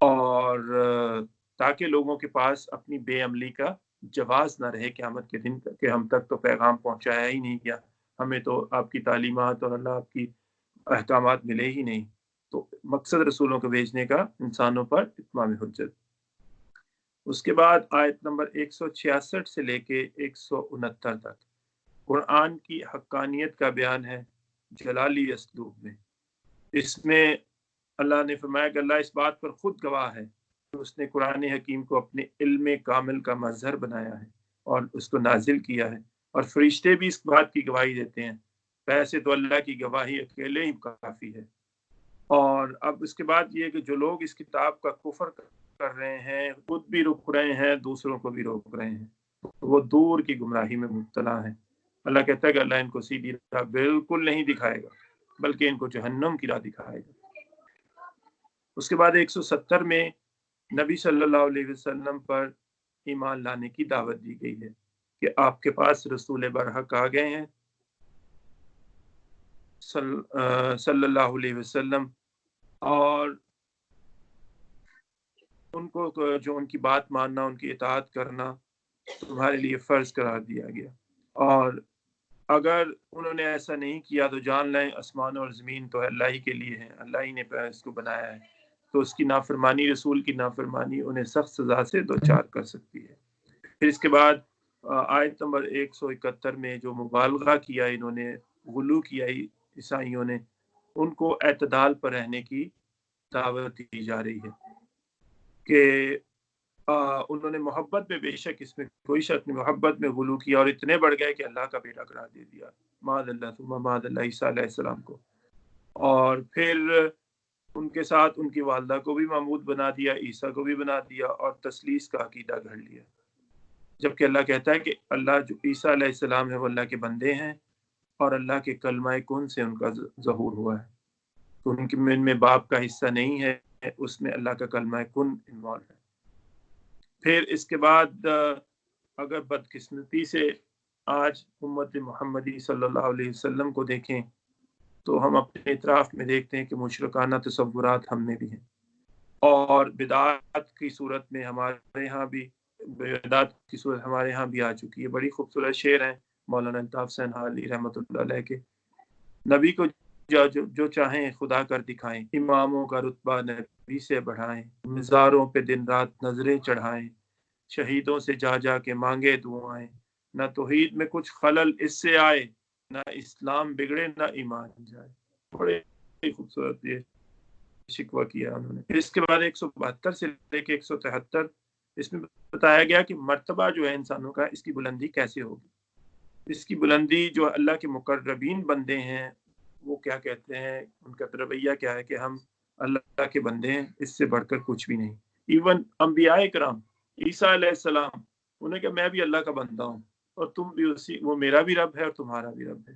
اور تاکہ لوگوں کے پاس اپنی بے عملی کا جواز نہ رہے قیامت کے دن کہ ہم تک تو پیغام پہنچایا ہی نہیں گیا، ہمیں تو آپ کی تعلیمات اور اللہ آپ کی احکامات ملے ہی نہیں۔ تو مقصد رسولوں کو بھیجنے کا انسانوں پر اتمام حجت۔ اس کے بعد آیت نمبر 166 سے لے کے 169 تک قرآن کی حقانیت کا بیان ہے جلالی اسلوب میں۔ اس میں اللہ نے فرمایا کہ اللہ اس بات پر خود گواہ ہے کہ اس نے قرآن حکیم کو اپنے علم کامل کا مظہر بنایا ہے اور اس کو نازل کیا ہے، اور فرشتے بھی اس بات کی گواہی دیتے ہیں، ویسے تو اللہ کی گواہی اکیلے ہی کافی ہے۔ اور اب اس کے بعد یہ کہ جو لوگ اس کتاب کا کفر کر رہے ہیں، خود بھی رک رہے ہیں، دوسروں کو بھی روک رہے ہیں، وہ دور کی گمراہی میں مبتلا ہیں۔ اللہ کہتا ہے کہ اللہ ان کو سیدھی راہ بالکل نہیں دکھائے گا، بلکہ ان کو جہنم کی راہ دکھائے گا۔ اس کے بعد 170 میں نبی صلی اللہ علیہ وسلم پر ایمان لانے کی دعوت دی گئی ہے کہ آپ کے پاس رسول برحق آ گئے ہیں صلی اللہ علیہ وسلم، اور ان کو جو ان کی بات ماننا، ان کی اطاعت کرنا تمہارے لیے فرض قرار دیا گیا، اور اگر انہوں نے ایسا نہیں کیا تو جان لیں آسمان اور زمین تو اللہ ہی کے لیے ہیں، اللہ ہی نے اس کو بنایا ہے، تو اس کی نافرمانی، رسول کی نافرمانی انہیں سخت سزا سے دوچار کر سکتی ہے۔ پھر اس کے بعد آیت نمبر 171 میں جو مبالغہ کیا انہوں نے، غلو کیا عیسائیوں نے، ان کو اعتدال پر رہنے کی دعوت دی جا رہی ہے کہ انہوں نے محبت میں، بے شک اس میں کوئی شک نہیں، محبت میں غلو کیا اور اتنے بڑھ گئے کہ اللہ کا بیٹا قرار دے دیا، معاذ اللہ ثم معاذ اللہ، عیسیٰ علیہ السلام کو، اور پھر ان کے ساتھ ان کی والدہ کو بھی معبود بنا دیا، عیسیٰ کو بھی بنا دیا، اور تثلیث کا عقیدہ گھڑ لیا، جبکہ اللہ کہتا ہے کہ اللہ جو عیسیٰ علیہ السلام ہے وہ اللہ کے بندے ہیں، اور اللہ کے کلمہ کن سے ان کا ظہور ہوا ہے، تو ان میں باپ کا حصہ نہیں ہے، اس میں اللہ کا کلمہ کن انوالو ہے۔ پھر اس کے بعد اگر بدقسمتی سے آج امت محمدی صلی اللہ علیہ وسلم کو دیکھیں تو ہم اپنے اطراف میں دیکھتے ہیں کہ مشرکانہ تصورات ہم میں بھی ہیں، اور بدعات کی صورت میں ہمارے ہاں بھی آ چکی ہے۔ بڑی خوبصورت شعر ہیں مولانا الطاف سینحالی رحمۃ اللہ علیہ کے، نبی کو جو چاہیں خدا کر دکھائیں، اماموں کا رتبہ نبی سے بڑھائیں، مزاروں پہ دن رات نظریں چڑھائیں، شہیدوں سے جا جا کے مانگے دعائیں، نہ توحید میں کچھ خلل اس سے آئے، نہ اسلام بگڑے نہ ایمان جائے۔ بڑے خوبصورت یہ شکوہ کیا انہوں نے۔ اس کے بعد 172 سے لے کے 173 اس میں بتایا گیا کہ مرتبہ جو ہے انسانوں کا، اس کی بلندی کیسے ہوگی۔ اس کی بلندی جو اللہ کے مقربین بندے ہیں وہ کیا کہتے ہیں، ان کا رویہ کیا ہے کہ ہم اللہ کے بندے ہیں، اس سے بڑھ کر کچھ بھی نہیں۔ ایون انبیاء کرام، عیسیٰ علیہ السلام، انہیں کہ میں بھی اللہ کا بندہ ہوں، اور تم بھی وہ میرا بھی رب ہے اور تمہارا بھی رب ہے،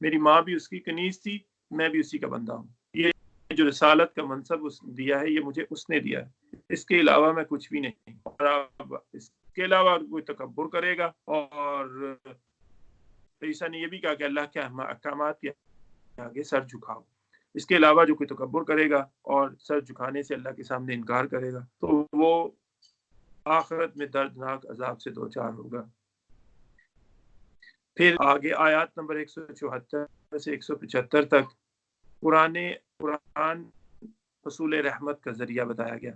میری ماں بھی اس کی کنیز تھی، میں بھی اسی کا بندہ ہوں، یہ جو رسالت کا منصب دیا ہے یہ مجھے اس نے دیا ہے، اس کے علاوہ میں کچھ بھی نہیں، اور اب اس کے علاوہ کوئی تکبر کرے گا، اور عیسیٰ نے یہ بھی کہا کہ اللہ کے احکامات کے آگے سر جھکاؤ، اس کے علاوہ جو کوئی تکبر کرے گا اور سر جھکانے سے اللہ کے سامنے انکار کرے گا تو وہ آخرت میں دردناک عذاب سے دوچار ہوگا۔ پھر آگے آیات نمبر 174 سے 175 تک قرآن رسول رحمت کا ذریعہ بتایا گیا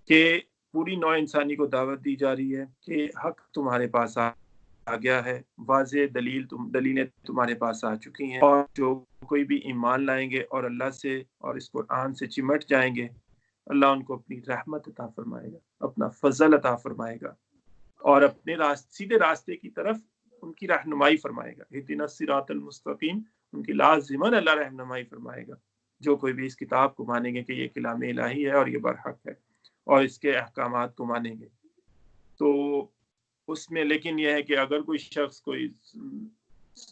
کہ پوری نوع انسانی کو دعوت دی جا رہی ہے کہ حق تمہارے پاس آ گیا ہے، واضح دلیلیں تمہارے پاس آ چکی ہیں، اور جو کوئی بھی ایمان لائیں گے اور اللہ سے اور اس قرآن سے چمٹ جائیں گے، اللہ ان کو اپنی رحمت عطا فرمائے گا، اپنا فضل عطا فرمائے گا، اور اپنے سیدھے راستے کی طرف ان کی رہنمائی فرمائے گا۔ اہدنا الصراط المستقیم، ان کی لازماً اللہ رہنمائی فرمائے گا، جو کوئی بھی اس کتاب کو مانیں گے کہ یہ کلام الہی ہے اور یہ برحق ہے، اور اس کے احکامات کو مانیں گے۔ تو اس میں لیکن یہ ہے کہ اگر کوئی شخص کوئی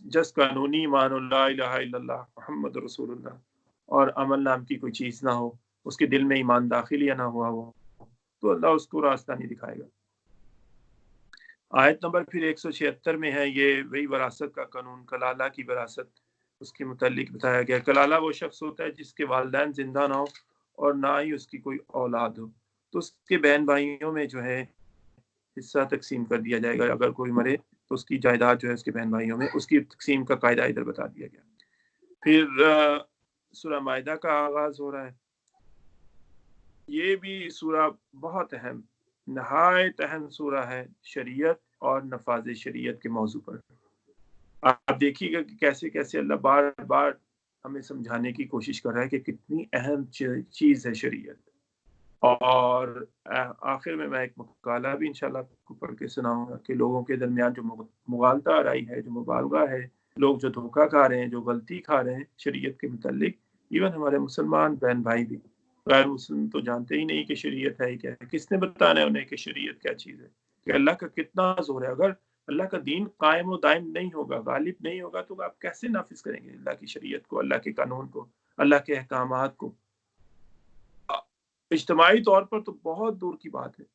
جس قانونی ایمان لا الہ الا اللہ محمد رسول اللہ اور عمل نام کی کوئی چیز نہ ہو، اس کے دل میں ایمان داخل یا نہ ہوا ہو، تو اللہ اس کو راستہ نہیں دکھائے گا۔ آیت نمبر پھر 176 میں ہے، یہ وہی وراثت کا قانون، کلالہ کی وراثت، اس کے متعلق بتایا گیا۔ کلالہ وہ شخص ہوتا ہے جس کے والدین زندہ نہ ہو اور نہ ہی اس کی کوئی اولاد ہو، تو اس کے بہن بھائیوں میں جو ہے حصہ تقسیم کر دیا جائے گا. اگر کوئی مرے تو اس کی جائیداد جو ہے اس کے بہن بھائیوں میں اس کی تقسیم کا قاعدہ ادھر بتا دیا گیا. پھر سورہ مائدہ کا آغاز ہو رہا ہے. یہ بھی سورہ بہت اہم، نہایت اہم سورہ ہے شریعت اور نفاذ شریعت کے موضوع پر. آپ دیکھیے گا کہ کیسے کیسے اللہ بار بار ہمیں سمجھانے کی کوشش کر رہا ہے کہ کتنی اہم چیز ہے شریعت. اور آخر میں ایک مقالہ بھی انشاءاللہ آپ کو پڑھ کے سناؤں گا کہ لوگوں کے درمیان جو مغالطہ آرائی ہے، جو مبالغہ ہے، لوگ جو دھوکہ کھا رہے ہیں، جو غلطی کھا رہے ہیں شریعت کے متعلق. ایون ہمارے مسلمان بہن بھائی بھی، غیر مسلم تو جانتے ہی نہیں کہ شریعت ہے کیا ہے. کس نے بتانا ہے انہیں کہ شریعت کیا چیز ہے؟ کہ اللہ کا کتنا زور ہے. اگر اللہ کا دین قائم و دائم نہیں ہوگا، غالب نہیں ہوگا، تو آپ کیسے نافذ کریں گے اللہ کی شریعت کو، اللہ کے قانون کو، اللہ کے احکامات کو؟ اجتماعی طور پر تو بہت دور کی بات ہے،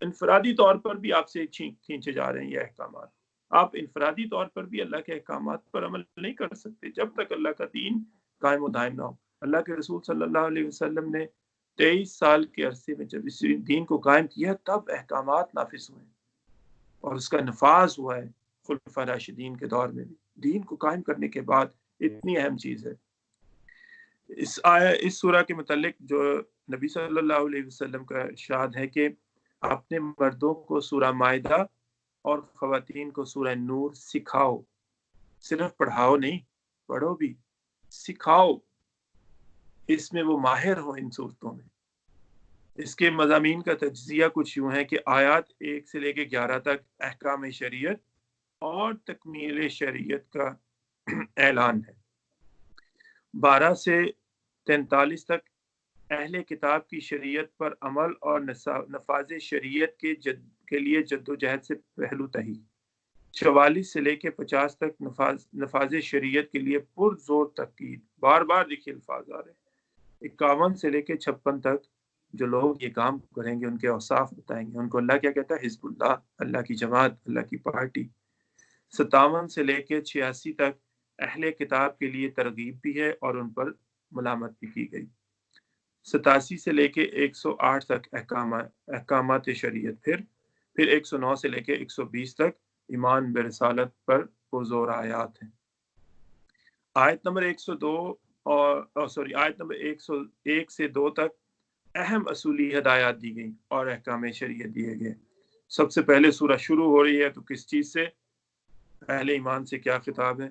انفرادی طور پر بھی آپ سے کھینچے جا رہے ہیں یہ احکامات. آپ انفرادی طور پر بھی اللہ کے احکامات پر عمل نہیں کر سکتے جب تک اللہ کا دین قائم و دائم نہ ہو. اللہ کے رسول صلی اللہ علیہ وسلم نے 23 سال کے عرصے میں جب اس دین کو قائم کیا تب احکامات نافذ ہوئے اور اس کا نفاذ ہوا ہے خلفاء راشدین کے دور میں بھی. دین کو قائم کرنے کے بعد اتنی اہم چیز ہے. اس سورہ کے متعلق جو نبی صلی اللہ علیہ وسلم کا ارشاد ہے کہ اپنے مردوں کو سورہ مائدہ اور خواتین کو سورہ نور سکھاؤ. صرف پڑھاؤ نہیں، پڑھو بھی، سکھاؤ. اس میں وہ ماہر ہو ان صورتوں میں. اس کے مضامین کا تجزیہ کچھ یوں ہے کہ آیات 1 سے لے کے 11 تک احکام شریعت اور تکمیل شریعت کا اعلان ہے. 12 سے 43 تک اہل کتاب کی شریعت پر عمل اور نفاذ شریعت کے لیے جد و جہد سے پہلو تہی. 44 سے لے کے 50 تک نفاذ شریعت کے لیے پرزور تاکید. بار بار دیکھیے الفاظ آ رہے ہیں. 51 سے لے کے 56 تک جو لوگ یہ کام کریں گے ان کے اوصاف بتائیں گے. ان کو اللہ کیا کہتا ہے؟ حزب اللہ، اللہ کی جماعت، اللہ کی پارٹی. 57 سے لے کے 86 تک اہل کتاب کے لیے ترغیب بھی ہے اور ان پر ملامت بھی کی گئی. 87 سے لے کے 108 تک احکامات شریعت. پھر 109 سے لے کے 120 تک ایمان برسالت پر پرزور آیات ہیں. آیت نمبر 101 سے 2 تک اہم اصولی ہدایات دی گئی اور احکام شریعت دیے گئے. سب سے پہلے سورہ شروع ہو رہی ہے تو کس چیز سے؟ اہل ایمان سے کیا خطاب ہے؟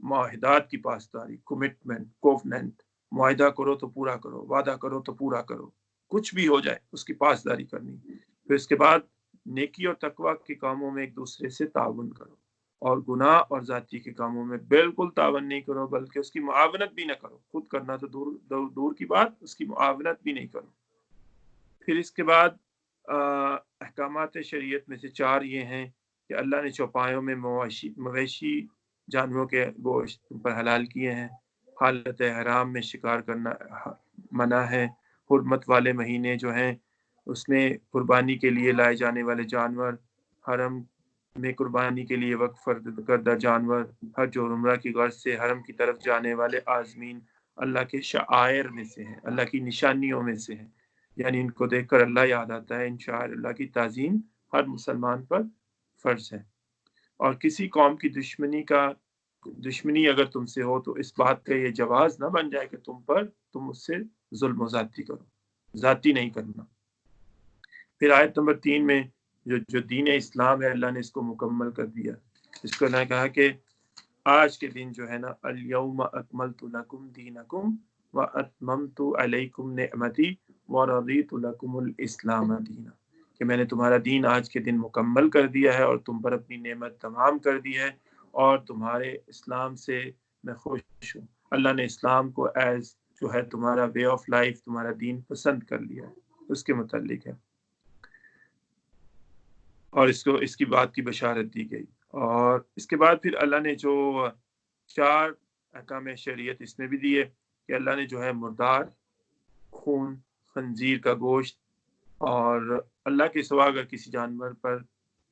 معاہدات کی پاسداری، کمٹمنٹ، کووننٹ. معاہدہ کرو تو پورا کرو، وعدہ کرو تو پورا کرو، کچھ بھی ہو جائے اس کی پاسداری کرنی. پھر اس کے بعد نیکی اور تقوی کے کاموں میں ایک دوسرے سے تعاون کرو اور گناہ اور ذاتی کے کاموں میں بالکل تعاون نہیں کرو بلکہ اس کی معاونت بھی نہ کرو. خود کرنا تو دور کی بات، اس کی معاونت بھی نہیں کرو. پھر اس کے بعد احکامات شریعت میں سے 4 یہ ہیں کہ اللہ نے چوپایوں میں مویشی جانوروں کے گوشت پر حلال کیے ہیں. حالت حرام میں شکار کرنا منع ہے. حرمت والے مہینے جو ہیں اس میں قربانی کے لیے لائے جانے والے جانور، حرم میں قربانی کے لیے وقف کردہ جانور، حج اور عمرہ کی غرض سے حرم کی طرف جانے والے عازمین اللہ کے شعائر میں سے ہیں، اللہ کی نشانیوں میں سے ہیں. یعنی ان کو دیکھ کر اللہ یاد آتا ہے. ان شعائر اللہ کی تعظیم ہر مسلمان پر فرض ہے. اور کسی قوم کی دشمنی اگر تم سے ہو تو اس بات کا یہ جواز نہ بن جائے کہ تم اس سے ظلم و زیادتی کرو. ذاتی نہیں کرنا. پھر آیت نمبر 3 میں جو دین اسلام ہے اللہ نے اس کو مکمل کر دیا. اس کو نے کہا کہ آج کے دن جو ہے نا، الیوم اکملت لکم دینکم واتممت علیکم نعمتی ورضیت لکم الاسلام دینا. کہ میں نے تمہارا دین آج کے دن مکمل کر دیا ہے اور تم پر اپنی نعمت تمام کر دی ہے اور تمہارے اسلام سے میں خوش ہوں. اللہ نے اسلام کو ایز جو ہے تمہارا وے آف لائف، تمہارا دین پسند کر لیا ہے. اس کے متعلق ہے اور اس کی بات کی بشارت دی گئی. اور اس کے بعد پھر اللہ نے جو 4 احکام شریعت اس میں بھی دیے کہ اللہ نے جو ہے مردار، خون، خنزیر کا گوشت اور اللہ کے سوا اگر کسی جانور پر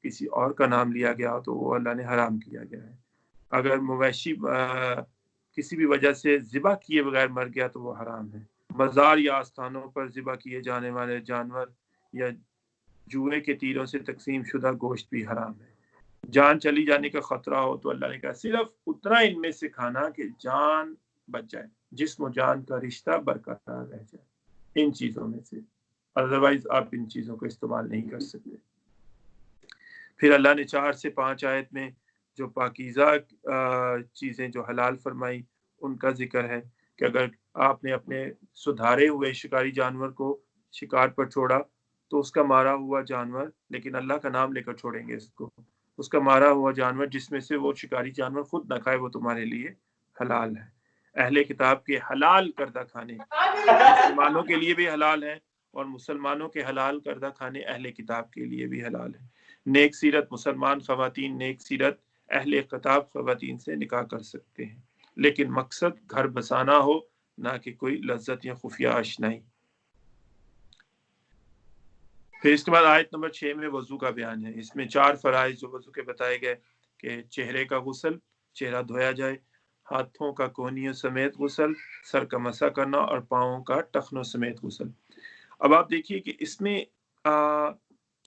کسی اور کا نام لیا گیا تو وہ اللہ نے حرام کیا گیا ہے. اگر مویشی کسی بھی وجہ سے ذبح کیے بغیر مر گیا تو وہ حرام ہے. مزار یا آستانوں پر ذبح کیے جانے والے جانور یا جوئے کے تیروں سے تقسیم شدہ گوشت بھی حرام ہے۔ جان چلی جانے کا خطرہ ہو تو اللہ نے کہا صرف اتنا ان میں سے کھانا کہ جان بچ جائے، جسم و جان کا رشتہ برقرار رہ جائے، ان چیزوں میں سے، ادروائز آپ ان چیزوں کو استعمال نہیں کر سکتے۔ پھر اللہ نے 4 سے 5 آیت میں جو پاکیزہ چیزیں جو حلال فرمائی ان کا ذکر ہے کہ اگر آپ نے اپنے سدھارے ہوئے شکاری جانور کو شکار پر چھوڑا تو اس کا مارا ہوا جانور، لیکن اللہ کا نام لے کر چھوڑیں گے اس کا مارا ہوا جانور جس میں سے وہ شکاری جانور خود نہ کھائے وہ تمہارے لیے حلال ہے۔ اہل کتاب کے حلال کردہ کھانے مسلمانوں کے لیے بھی حلال ہیں، اور مسلمانوں کے حلال کردہ کھانے اہل کتاب کے لیے بھی حلال ہیں۔ نیک سیرت مسلمان خواتین نیک سیرت اہل کتاب خواتین سے نکاح کر سکتے ہیں، لیکن مقصد گھر بسانا ہو، نہ کہ کوئی لذت یا خفیہ آشنائی۔ پھر اس کے بعد آیت نمبر 6 میں وضو کا بیان ہے۔ اس میں 4 فرائض جو وضو کے بتائے گئے کہ چہرے کا غسل، چہرہ دھویا جائے، ہاتھوں کا کونیوں سمیت غسل، سر کا مسح کرنا، اور پاؤں کا ٹخنوں سمیت غسل۔ اب آپ دیکھیے کہ اس میں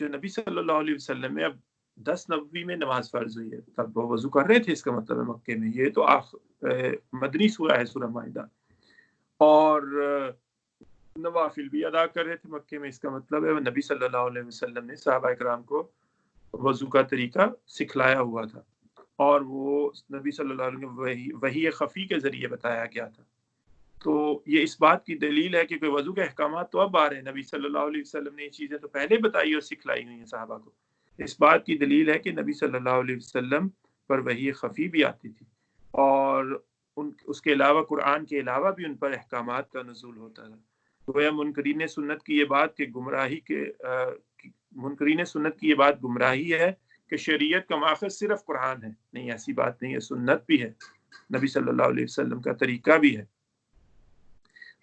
جو نبی صلی اللہ علیہ وسلم میں اب 10 نبوی میں نماز فرض ہوئی ہے، تب وہ وضو کر رہے تھے، اس کا مطلب ہے مکے میں، یہ تو مدنی سورہ ہے، سورہ مائدہ، اور نوافل بھی ادا کر رہے تھے مکے میں، اس کا مطلب ہے نبی صلی اللہ علیہ وسلم نے صحابہ کرام کو وضو کا طریقہ سکھلایا ہوا تھا، اور وہ نبی صلی اللہ علیہ وسلم وحی خفی کے ذریعے بتایا گیا تھا۔ تو یہ اس بات کی دلیل ہے کہ کوئی وضو کے احکامات تو اب آ رہے ہیں، نبی صلی اللہ علیہ وسلم نے یہ چیزیں تو پہلے بتائی اور سکھلائی ہوئی ہیں صحابہ کو۔ اس بات کی دلیل ہے کہ نبی صلی اللہ علیہ وسلم پر وحی خفی بھی آتی تھی، اور اس کے علاوہ قرآن کے علاوہ بھی ان پر احکامات کا نزول ہوتا تھا۔ گویا منکرین سنت کی یہ بات کہ منکرین سنت کی یہ بات گمراہی ہے کہ شریعت کا ماخذ صرف قرآن ہے، نہیں، ایسی بات نہیں ہے، سنت بھی ہے، نبی صلی اللہ علیہ وسلم کا طریقہ بھی ہے۔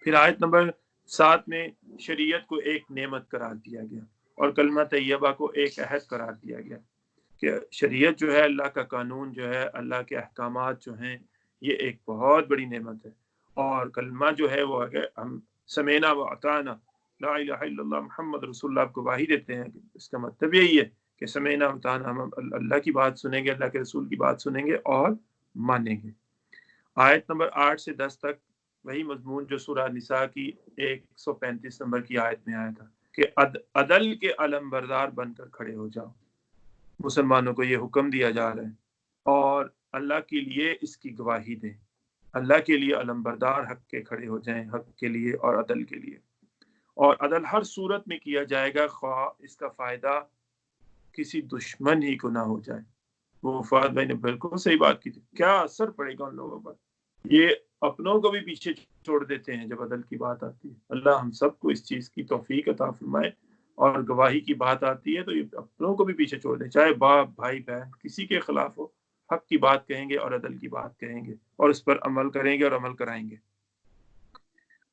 پھر آیت نمبر 7 میں شریعت کو ایک نعمت قرار دیا گیا، اور کلمہ طیبہ کو ایک عہد قرار دیا گیا کہ شریعت جو ہے، اللہ کا قانون جو ہے، اللہ کے احکامات جو ہیں، یہ ایک بہت بڑی نعمت ہے، اور کلمہ جو ہے وہ اگر ہم سمینا و اطعنا لا الہ الا اللہ محمد رسول اللہ کو گواہی دیتے ہیں، اس کا مطلب یہی ہے کہ سمینا و اطعنا، ہم اللہ کی بات سنیں گے، اللہ کے رسول کی بات سنیں گے اور مانیں گے۔ آیت نمبر 8 سے 10 تک وہی مضمون جو سورہ نساء کی 135 نمبر کی آیت میں آیا تھا کہ عدل کے علم بردار بن کر کھڑے ہو جاؤ۔ مسلمانوں کو یہ حکم دیا جا رہا ہے، اور اللہ کے لیے اس کی گواہی دیں، اللہ کے لیے علم بردار حق کے کھڑے ہو جائیں، حق کے لیے اور عدل کے لیے، اور عدل ہر صورت میں کیا جائے گا، خواہ اس کا فائدہ کسی دشمن ہی کو نہ ہو جائے۔ وہ فہد بھائی نے بالکل صحیح بات کی تھی، کیا اثر پڑے گا ان لوگوں پر، یہ اپنوں کو بھی پیچھے چھوڑ دیتے ہیں جب عدل کی بات آتی ہے۔ اللہ ہم سب کو اس چیز کی توفیق عطا فرمائے، اور گواہی کی بات آتی ہے تو یہ اپنوں کو بھی پیچھے چھوڑ دیں، چاہے باپ بھائی بہن کسی کے خلاف ہو، حق کی بات کہیں گے اور عدل کی بات کہیں گے، اور اس پر عمل کریں گے اور عمل کرائیں گے۔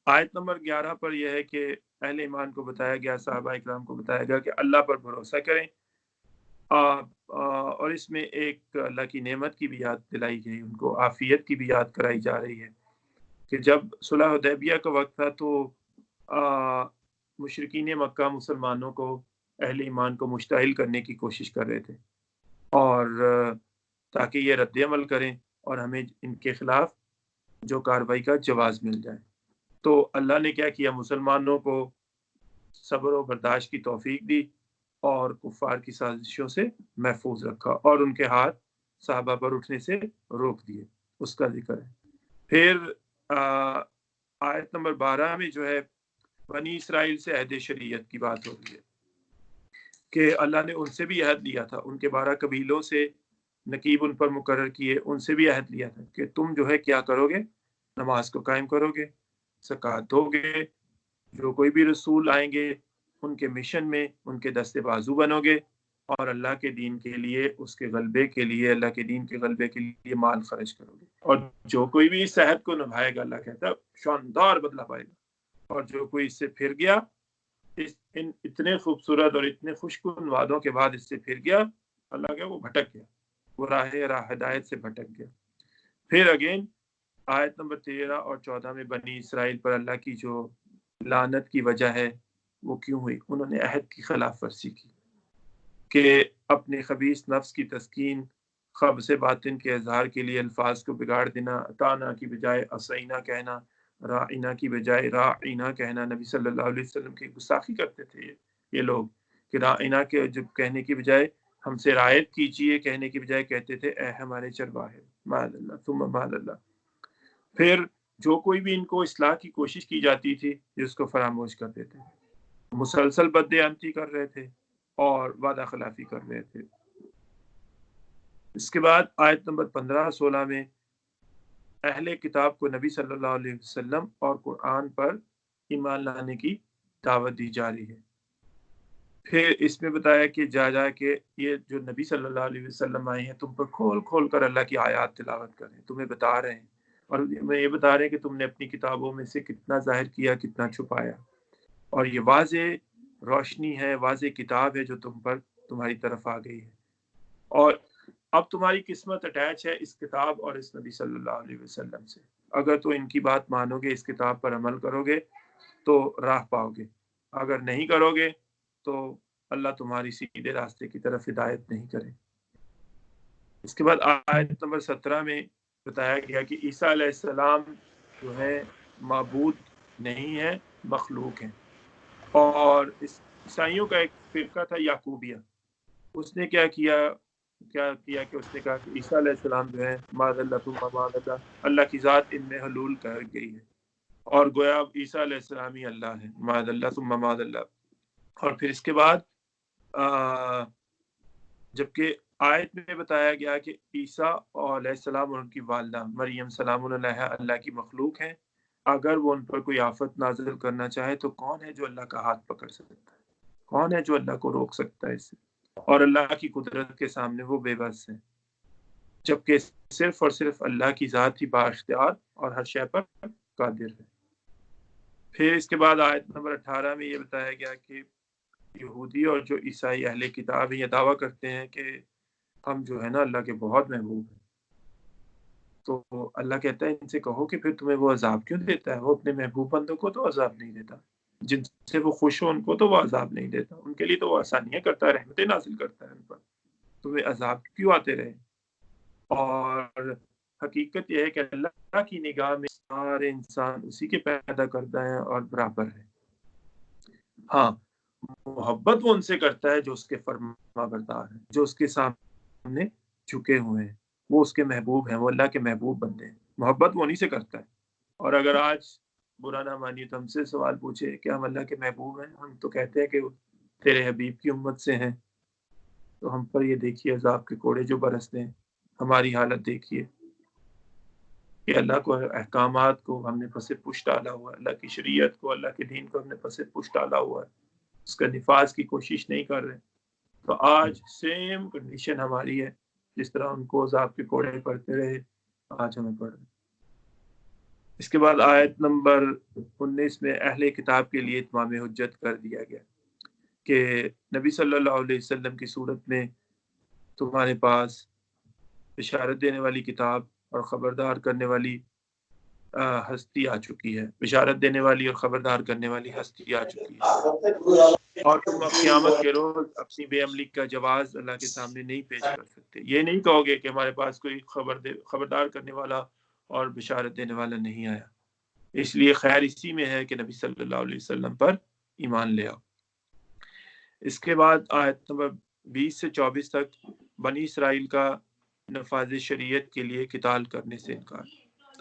آیت نمبر 11 پر یہ ہے کہ اہل ایمان کو بتایا گیا، صحابہ اکرام کو بتایا گیا کہ اللہ پر بھروسہ کریں، اور اس میں ایک اللہ کی نعمت کی بھی یاد دلائی گئی، ان کو عافیت کی بھی یاد کرائی جا رہی ہے کہ جب صلح حدیبیہ کا وقت تھا تو مشرکین مکہ مسلمانوں کو، اہل ایمان کو مشتعل کرنے کی کوشش کر رہے تھے، اور تاکہ یہ رد عمل کریں اور ہمیں ان کے خلاف جو کارروائی کا جواز مل جائے۔ تو اللہ نے کیا کیا، مسلمانوں کو صبر و برداشت کی توفیق دی، اور کفار کی سازشوں سے محفوظ رکھا، اور ان کے ہاتھ صحابہ پر اٹھنے سے روک دیے، اس کا ذکر ہے۔ پھر آیت نمبر 12 میں جو ہے بنی اسرائیل سے عہد شریعت کی بات ہوتی ہے کہ اللہ نے ان سے بھی عہد لیا تھا، ان کے 12 قبیلوں سے نقیب ان پر مقرر کیے، ان سے بھی عہد لیا تھا کہ تم جو ہے کیا کرو گے، نماز کو قائم کرو گے، زکوٰۃ دو گے، جو کوئی بھی رسول آئیں گے ان کے مشن میں ان کے دستے بازو بنو گے، اور اللہ کے دین کے لیے، اس کے غلبے کے لیے، اللہ کے دین کے غلبے کے لیے مال خرچ کرو گے، اور جو کوئی بھی اس عہد کو نبھائے گا، اللہ کہتا ہے شاندار بدلہ پائے گا، اور جو کوئی اس سے پھر گیا، ان اتنے خوبصورت اور اتنے خوشکن وعدوں کے بعد اس سے پھر گیا، اللہ کہ وہ بھٹک گیا، وہ راہ ہدایت سے بھٹک گیا۔ پھر اگین آیت نمبر 13 اور 14 میں بنی اسرائیل پر اللہ کی جو لعنت کی وجہ ہے وہ کیوں ہوئی؟ انہوں نے عہد کی خلاف ورزی کی کہ اپنے خبیث نفس کی تسکین، خبث باطن کے اظہار کے لیے الفاظ کو بگاڑ دینا، اطعنا کی بجائے اسینا کہنا، رائنا کی بجائے راعینا کہنا۔ نبی صلی اللہ علیہ وسلم کی گستاخی کرتے تھے یہ لوگ کہ رائنا کے جب کہنے کی بجائے ہم سے رعایت کیجیے کہنے کی بجائے کہتے تھے اے ہمارے چرواہے، معاذ اللہ ثم معاذ اللہ۔ پھر جو کوئی بھی ان کو اصلاح کی کوشش کی جاتی تھی جس کو فراموش کر دیتے، مسلسل بددیانتی کر رہے تھے اور وعدہ خلافی کر رہے تھے۔ اس کے بعد آیت نمبر 15-16 میں اہل کتاب کو نبی صلی اللہ علیہ وسلم اور قرآن پر ایمان لانے کی دعوت دی جا رہی ہے۔ پھر اس میں بتایا کہ جا کے یہ جو نبی صلی اللہ علیہ وسلم آئے ہیں تم پر کھول کھول کر اللہ کی آیات تلاوت کریں، تمہیں بتا رہے ہیں اور میں یہ بتا رہے ہیں کہ تم نے اپنی کتابوں میں سے کتنا ظاہر کیا کتنا چھپایا، اور یہ واضح روشنی ہے، واضح کتاب ہے جو تمہاری طرف آ گئی ہے، اور اب تمہاری قسمت اٹیچ ہے اس کتاب اور اس نبی صلی اللہ علیہ وسلم سے۔ اگر تو ان کی بات مانو گے، اس کتاب پر عمل کرو گے تو راہ پاؤ گے، اگر نہیں کرو گے تو اللہ تمہاری سیدھے راستے کی طرف ہدایت نہیں کرے۔ اس کے بعد آیت نمبر 17 میں بتایا گیا کہ عیسیٰ علیہ السلام جو ہے معبود نہیں ہے، مخلوق ہیں۔ اور عیسائیوں کا ایک فرقہ تھا یعقوبیہ، اس نے کیا کیا کہ اس نے کہا کہ عیسیٰ علیہ السلام جو ہے معاذ اللہ ثم معاذ اللہ، اللہ کی ذات ان میں حلول کر گئی ہے، اور گویا عیسیٰ علیہ السلام ہی اللہ ہے، معاذ اللہ ثم معاذ اللہ۔ اور پھر اس کے بعد جبکہ آیت میں بتایا گیا کہ عیسیٰ علیہ السلام اور ان کی والدہ مریم سلام علیہا اللہ کی مخلوق ہیں، اگر وہ ان پر کوئی آفت نازل کرنا چاہے تو کون ہے جو اللہ کا ہاتھ پکڑ سکتا ہے؟ کون ہے جو اللہ کو روک سکتا ہے اس سے؟ اور اللہ کی قدرت کے سامنے وہ بے بس ہیں، جبکہ صرف اور صرف اللہ کی ذات ہی بااختیار اور ہر شے پر قادر ہے۔ پھر اس کے بعد آیت نمبر 18 میں یہ بتایا گیا کہ یہودی اور جو عیسائی اہل کتاب ہیں یہ دعویٰ کرتے ہیں کہ ہم جو ہے نا اللہ کے بہت محبوب ہیں، تو اللہ کہتا ہے ان سے کہو کہ پھر تمہیں وہ عذاب کیوں دیتا ہے؟ وہ اپنے محبوب بندوں کو تو عذاب نہیں دیتا، جن سے وہ خوش ہو ان کو تو وہ عذاب نہیں دیتا، ان کے لیے تو وہ آسانیاں کرتا ہے، رحمتیں نازل کرتا ہے ان پر، تمہیں عذاب کیوں آتے رہے؟ اور حقیقت یہ ہے کہ اللہ کی نگاہ میں سارے انسان اسی کے پیدا کردہ ہیں اور برابر ہیں۔ ہاں، محبت وہ ان سے کرتا ہے جو اس کے فرما بردار ہیں، جو اس کے سامنے جھکے ہوئے ہیں، وہ اس کے محبوب ہیں، وہ اللہ کے محبوب بندے ہیں، محبت وہ انہی سے کرتا ہے۔ اور اگر آج برا نہ مانیے تو ہم سے سوال پوچھے کہ ہم اللہ کے محبوب ہیں، ہم تو کہتے ہیں کہ تیرے حبیب کی امت سے ہیں، تو ہم پر یہ دیکھیے عذاب کے کوڑے جو برستے ہیں، ہماری حالت دیکھیے کہ اللہ کو احکامات کو ہم نے پس پش ڈالا ہوا ہے، اللہ کی شریعت کو، اللہ کے دین کو ہم نے پس پش ڈالا ہوا ہے، اس کا نفاذ کی کوشش نہیں کر رہے، تو آج سیم کنڈیشن ہماری ہے، جس طرح ان کو عذاب کے کوڑے پڑتے رہے آج ہمیں پڑ رہے۔ اس کے بعد آیت نمبر 19 میں اہل کتاب کے لیے اتمام حجت کر دیا گیا کہ نبی صلی اللہ علیہ وسلم کی صورت میں تمہارے پاس بشارت دینے والی کتاب اور خبردار کرنے والی ہستی آ چکی ہے، بشارت دینے والی اور خبردار کرنے والی ہستی آ چکی ہے، اور تم اب قیامت کے روز اپنی بے عملی کا جواز اللہ کے سامنے نہیں پیش کر سکتے۔ یہ نہیں کہو گے کہ ہمارے پاس کوئی خبردار کرنے والا اور بشارت دینے والا نہیں آیا، اس لیے خیر اسی میں ہے کہ نبی صلی اللہ علیہ وسلم پر ایمان لے آؤ۔ اس کے بعد آیت نمبر 20 سے 24 تک بنی اسرائیل کا نفاذ شریعت کے لیے قتال کرنے سے انکار۔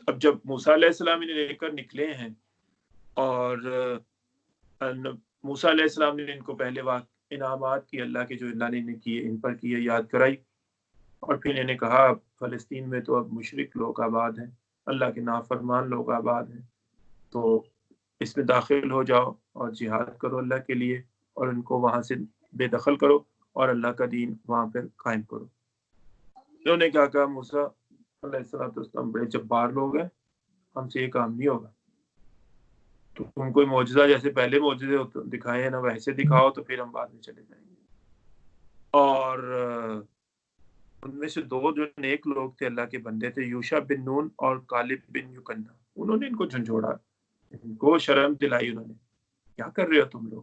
اب جب موسیٰ علیہ السلام انہیں لے کر نکلے ہیں اور موسیٰ علیہ السلام نے ان کو پہلے انعامات کی اللہ کے جو اللہ نے انہیں کیے ان پر کیے یاد کرائی، اور پھر انہیں کہا فلسطین میں تو اب مشرک لوگ آباد ہیں، اللہ کے نافرمان لوگ آباد ہیں، تو اس میں داخل ہو جاؤ اور جہاد کرو اللہ کے لیے، اور ان کو وہاں سے بے دخل کرو اور اللہ کا دین وہاں پر قائم کرو۔ انہوں نے کہا موسیٰ علیہ السلام بڑے جبار لوگ ہیں، ہم سے یہ کام نہیں ہوگا، تو تم کوئی معجزہ جیسے پہلے معجزے دکھائے ہیں نا ویسے دکھاؤ تو پھر ہم بعد میں چلے جائیں گے۔ اور ان میں سے دو جو نیک لوگ تھے اللہ کے بندے تھے، یوشع بن نون اور کالب بن یکنہ، انہوں نے ان کو جھنجھوڑا، ان کو شرم دلائی، انہوں نے کیا کر رہے ہو تم لوگ،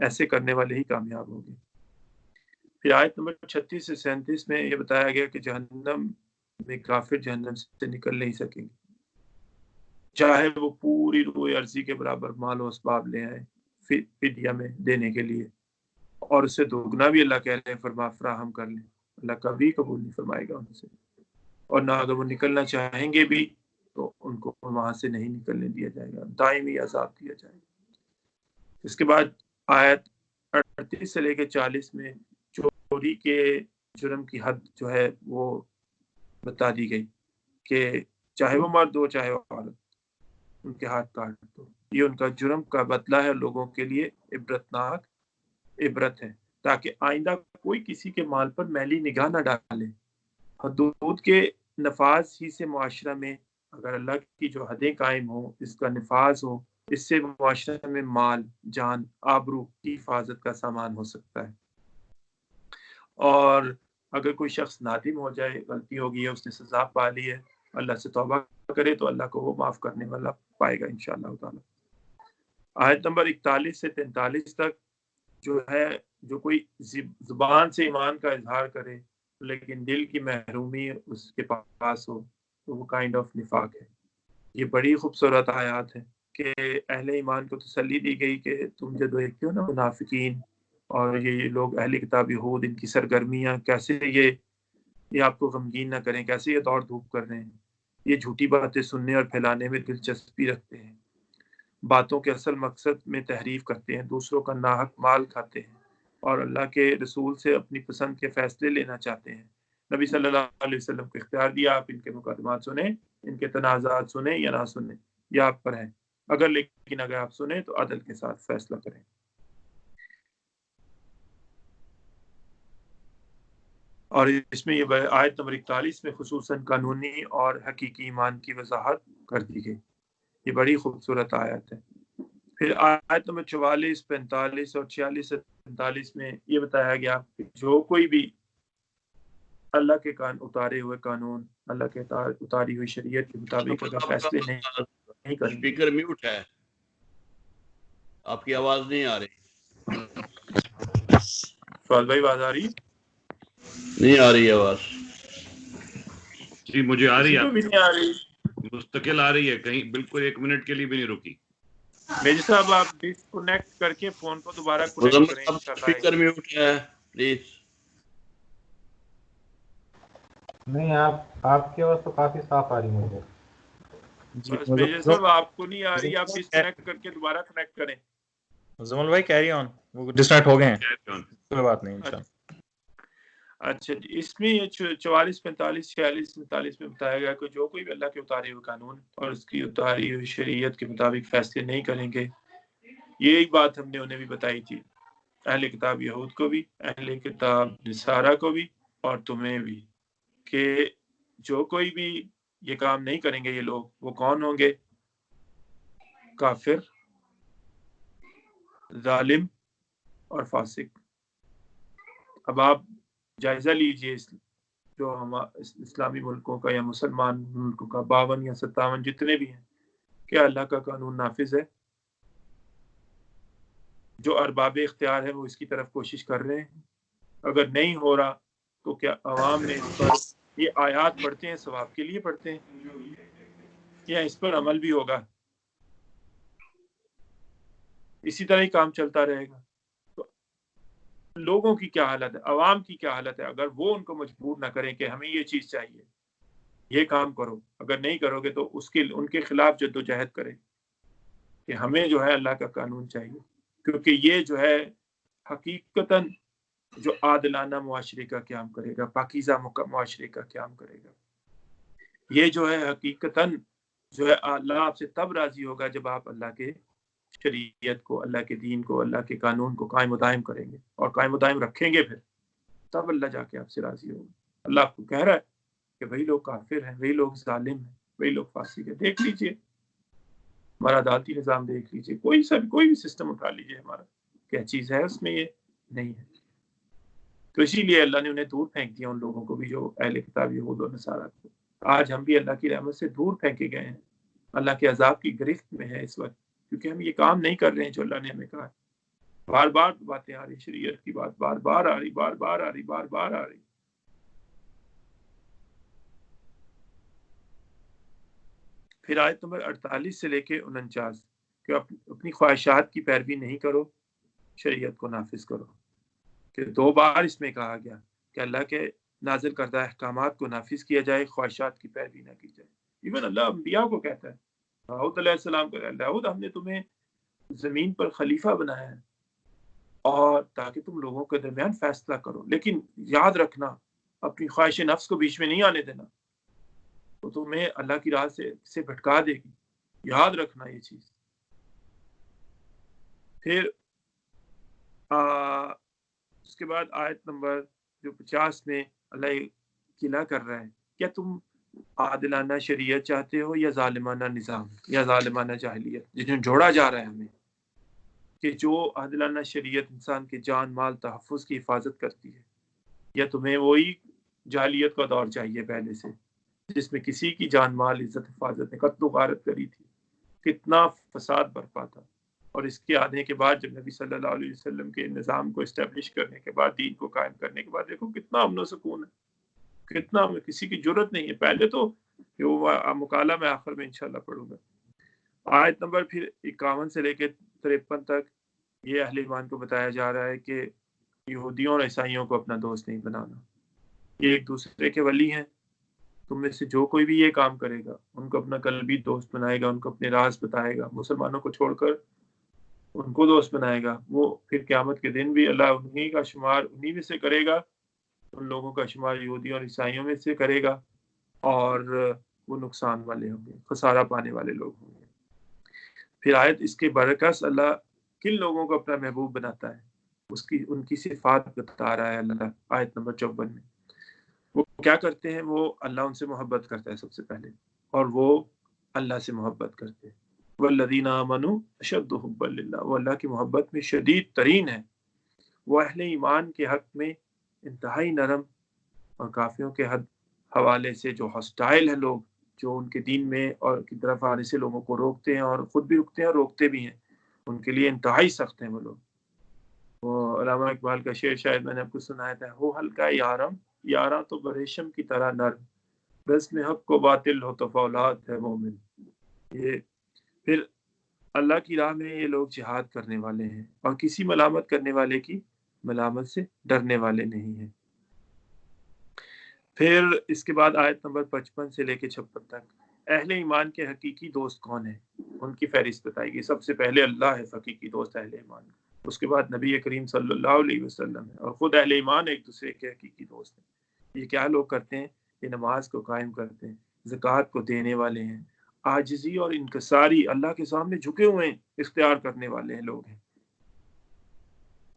ایسے کرنے والے ہی کامیاب ہوں گے۔ پھر آیت نمبر 36 سے 37 میں یہ بتایا گیا کہ جہنم میں کافر جہنم سے نکل نہیں سکیں گے، چاہے وہ پوری روئے عرضی کے برابر مال و اسباب لے آئے فدیہ میں دینے کے لیے، اور اس سے دوگنا بھی اللہ کہہ رہے ہیں فراہم کر لیں، اللہ کبھی قبول نہیں فرمائے گا ان سے، اور نہ اگر وہ نکلنا چاہیں گے بھی تو ان کو وہاں سے نہیں نکلنے دیا جائے گا، دائمی عذاب دیا جائے گا۔ اس کے بعد آیت 38 سے لے کے 40 میں چوری کے جرم کی حد جو ہے وہ بتا دی گئی کہ چاہے وہ مرد ہو چاہے وہ عورت، ان کے ہاتھ کاٹ دو، یہ ان کا جرم کا بدلہ ہے، لوگوں کے لیے عبرتناک عبرت ہے، تاکہ آئندہ کوئی کسی کے مال پر میلی نگاہ نہ ڈالے۔ حدود کے نفاذ ہی سے معاشرہ میں اگر اللہ کی جو حدیں قائم ہوں، اس کا نفاذ ہو، اس سے معاشرہ میں مال، جان، آبرو کی حفاظت کا سامان ہو سکتا ہے۔ اور اگر کوئی شخص نادم ہو جائے، غلطی ہوگی ہے، اس نے سزا پا لی ہے، اللہ سے توبہ کرے تو اللہ کو وہ معاف کرنے والا پائے گا انشاءاللہ تعالی۔ آیت نمبر 41 سے 43 تک جو ہے، جو کوئی زبان سے ایمان کا اظہار کرے لیکن دل کی محرومی اس کے پاس ہو تو وہ کائنڈ آف نفاق ہے۔ یہ بڑی خوبصورت آیات ہے کہ اہل ایمان کو تسلی دی گئی کہ تم جو دیکھتے ہو نا منافقین اور یہ لوگ اہل کتاب یہود، ان کی سرگرمیاں کیسے یہ آپ کو غمگین نہ کریں، کیسے یہ دوڑ دھوپ کر رہے ہیں، یہ جھوٹی باتیں سننے اور پھیلانے میں دلچسپی رکھتے ہیں، باتوں کے اصل مقصد میں تحریف کرتے ہیں، دوسروں کا ناحق مال کھاتے ہیں اور اللہ کے رسول سے اپنی پسند کے فیصلے لینا چاہتے ہیں۔ نبی صلی اللہ علیہ وسلم کو اختیار دیا، آپ ان کے مقدمات سنیں، ان کے تنازعات سنیں یا نہ سنیں، یہ آپ پر ہے، اگر آپ سنیں تو عدل کے ساتھ فیصلہ کریں۔ اور اس میں یہ آیت نمبر 41 میں خصوصاً قانونی اور حقیقی ایمان کی وضاحت کر دی گئی، یہ بڑی خوبصورت آیت ہے۔ پھر آیت نمبر 44، 45 اور 46 سے 45 میں یہ بتایا گیا کہ جو کوئی بھی اللہ کے اتارے ہوئے قانون، اللہ کے اتاری ہوئی شریعت کے مطابق اگر فیصلے نہیں کریں، اسپیکر میوٹ ہے، آپ کی آواز نہیں آ رہی۔ فواد بھائی آواز آ رہی؟ نہیں آ رہی آواز۔ جی مجھے آ رہی ہے، بھی نہیں آ رہی، مستقل آ رہی ہے، کہیں بالکل 1 منٹ کے لیے بھی نہیں رکی۔ میجر صاحب آپ ڈسکنیکٹ کر کے فون کو دوبارہ کنیکٹ کریں انشاءاللہ۔ اسپیکر میوٹ ہے پلیز۔ نہیں، آپ کی آواز تو کافی صاف آ رہی ہے مجھے۔ بس میجر صاحب آپ کو نہیں آ رہی، آپ ڈسکنیکٹ کر کے دوبارہ کنیکٹ کریں۔ زمل بھائی کیری آن، وہ ڈسکنیکٹ ہو گئے ہیں، کوئی بات نہیں انشاءاللہ۔ اچھا جی، اس میں یہ 44، 45، 46، 47 میں بتایا گیا کہ جو کوئی بھی اللہ کے اتارے ہوئے قانون اور اس کی اتاری ہوئی شریعت کے مطابق فیصلے نہیں کریں گے، یہ ایک بات ہم نے انہیں بھی بتائی تھی، اہل کتاب یہود کو بھی، اہل کتاب نصارہ کو بھی اور تمہیں بھی، کہ جو کوئی بھی یہ کام نہیں کریں گے یہ لوگ، وہ کون ہوں گے؟ کافر، ظالم اور فاسق۔ اب آپ جائزہ لیجئے جو اسلامی ملکوں کا یا مسلمان ملکوں کا 52 یا 57 جتنے بھی ہیں، کیا اللہ کا قانون نافذ ہے؟ جو ارباب اختیار ہیں وہ اس کی طرف کوشش کر رہے ہیں؟ اگر نہیں ہو رہا تو کیا عوام نے اس پر یہ آیات پڑھتے ہیں ثواب کے لیے پڑھتے ہیں یا اس پر عمل بھی ہوگا؟ اسی طرح ہی کام چلتا رہے گا تو لوگوں کی کیا حالت ہے، عوام کی کیا حالت ہے اگر وہ ان کو مجبور نہ کریں کہ ہمیں یہ چیز چاہیے، یہ کام کرو، اگر نہیں کرو گے تو ان کے خلاف جدوجہد کریں کہ ہمیں جو ہے اللہ کا قانون چاہیے، کیونکہ یہ جو ہے حقیقتاً جو عادلانہ معاشرے کا قیام کرے گا، پاکیزہ معاشرے کا قیام کرے گا، یہ جو ہے حقیقتاً جو ہے اللہ آپ سے تب راضی ہوگا جب آپ اللہ کے شریعت کو، اللہ کے دین کو، اللہ کے قانون کو قائم و دائم کریں گے اور قائم و دائم رکھیں گے، پھر تب اللہ جا کے آپ سے راضی ہوگا۔ اللہ آپ کو کہہ رہا ہے کہ وہی لوگ کافر ہیں، وہی لوگ ظالم ہیں، وہی لوگ فاسق ہیں۔ دیکھ لیجئے ہمارا عدالتی نظام، دیکھ لیجئے کوئی بھی سسٹم اٹھا لیجئے ہمارا، کیا چیز ہے اس میں یہ نہیں ہے۔ تو اسی لیے اللہ نے انہیں دور پھینک دیا، ان لوگوں کو بھی جو اہل کتاب یہود و نصارہ کو۔ آج ہم بھی اللہ کی رحمت سے دور پھینکے گئے ہیں، اللہ کے عذاب کی گرفت میں ہے اس وقت، کیونکہ ہم یہ کام نہیں کر رہے ہیں جو اللہ نے ہمیں کہا ہے۔ بار بار باتیں آ رہی، شریعت کی بات بار بار آ رہی، بار بار آ رہی، بار بار آ رہی۔ پھر آیت نمبر 48 سے لے کے 49 کہ اپنی خواہشات کی پیروی نہیں کرو، شریعت کو نافذ کرو۔ کہ 2 بار اس میں کہا گیا کہ اللہ کے نازل کردہ احکامات کو نافذ کیا جائے، خواہشات کی پیروی نہ کی جائے۔ ایون اللہ انبیاء کو کہتا ہے، داؤد علیہ السلام کو کہتا ہے، داؤد ہم نے تمہیں زمین پر خلیفہ بنایا ہے اور تاکہ تم لوگوں کے درمیان فیصلہ کرو، لیکن یاد رکھنا اپنی خواہش نفس کو بیچ میں نہیں آنے دینا، تو تمہیں اللہ کی راہ سے بھٹکا دے گی، یاد رکھنا یہ چیز۔ پھر اس کے بعد آیت نمبر جو 50 میں اللہ قلعہ کر رہا ہے، کیا تم عادلانہ شریعت چاہتے ہو یا ظالمانہ نظام یا ظالمانہ جاہلیت، جنہیں جوڑا جا رہا ہے ہمیں کہ جو عادلانہ شریعت انسان کے جان مال تحفظ کی حفاظت کرتی ہے، یا تمہیں وہی جاہلیت کا دور چاہیے پہلے سے جس میں کسی کی جان مال عزت حفاظت نے قتل و غارت کری تھی، کتنا فساد برپا تھا، اور اس کے آنے کے بعد جب نبی صلی اللہ علیہ وسلم کے نظام کو اسٹیبلش کرنے کے بعد، دین کو قائم کرنے کے بعد، دیکھو کتنا امن و سکون ہے، کتنا کسی کی جرت نہیں ہے۔ پہلے تو مکالمہ میں آخر میں انشاءاللہ پڑھوں گا۔ آیت نمبر پھر 51 سے لے کے 53 تک یہ اہل ایمان کو بتایا جا رہا ہے کہ یہودیوں اور عیسائیوں کو اپنا دوست نہیں بنانا، یہ ایک دوسرے کے ولی ہیں، تم میں سے جو کوئی بھی یہ کام کرے گا ان کو اپنا قلبی دوست بنائے گا، ان کو اپنے راز بتائے گا، مسلمانوں کو چھوڑ کر ان کو دوست بنائے گا، وہ پھر قیامت کے دن بھی اللہ انہی کا شمار انہی میں سے کرے گا، ان لوگوں کا شمار یہودیوں اور عیسائیوں میں سے کرے گا، اور وہ نقصان والے ہوں گے، خسارہ پانے والے لوگ ہوں گے۔ پھر آیت اس کے برعکس اللہ کن لوگوں کو اپنا محبوب بناتا ہے، ان کی صفات بتا رہا ہے اللہ آیت نمبر 54 میں۔ وہ کیا کرتے ہیں؟ وہ اللہ ان سے محبت کرتا ہے سب سے پہلے، اور وہ اللہ سے محبت کرتے ہیں۔ والذین آمنوا اشد حبا للہ، وہ اللہ کی محبت میں شدید ترین ہے۔ وہ اہل ایمان کے حق میں انتہائی نرم، اور کافروں کے حوالے سے جو ہاسٹائل ہیں لوگ، جو ان کے دین میں اور کی طرف آنے سے لوگوں کو روکتے ہیں، اور خود بھی رکتے ہیں اور روکتے بھی ہیں، ان کے لیے انتہائی سخت ہیں وہ لوگ۔ وہ علامہ اقبال کا شعر شاید میں نے آپ کو سنایا تھا، ہو ہلکا یارم یاراں تو بریشم کی طرح نرم، رسم حق کو باطل ہو تو فولاد ہے مومن۔ یہ پھر اللہ کی راہ میں یہ لوگ جہاد کرنے والے ہیں، اور کسی ملامت کرنے والے کی ملامت سے ڈرنے والے نہیں ہیں۔ پھر اس کے بعد آیت نمبر 55 سے لے کے 56 تک اہل ایمان کے حقیقی دوست کون ہیں، ان کی فہرست بتائی گئی۔ سب سے پہلے اللہ ہے حقیقی دوست اہل ایمان، اس کے بعد نبی کریم صلی اللہ علیہ وسلم ہے، اور خود اہل ایمان ایک دوسرے کے حقیقی دوست ہیں۔ یہ کیا لوگ کرتے ہیں؟ یہ نماز کو قائم کرتے ہیں، زکوٰۃ کو دینے والے ہیں، عاجزی اور انکساری اللہ کے سامنے جھکے ہوئے ہیں اختیار کرنے والے ہیں لوگ ہیں۔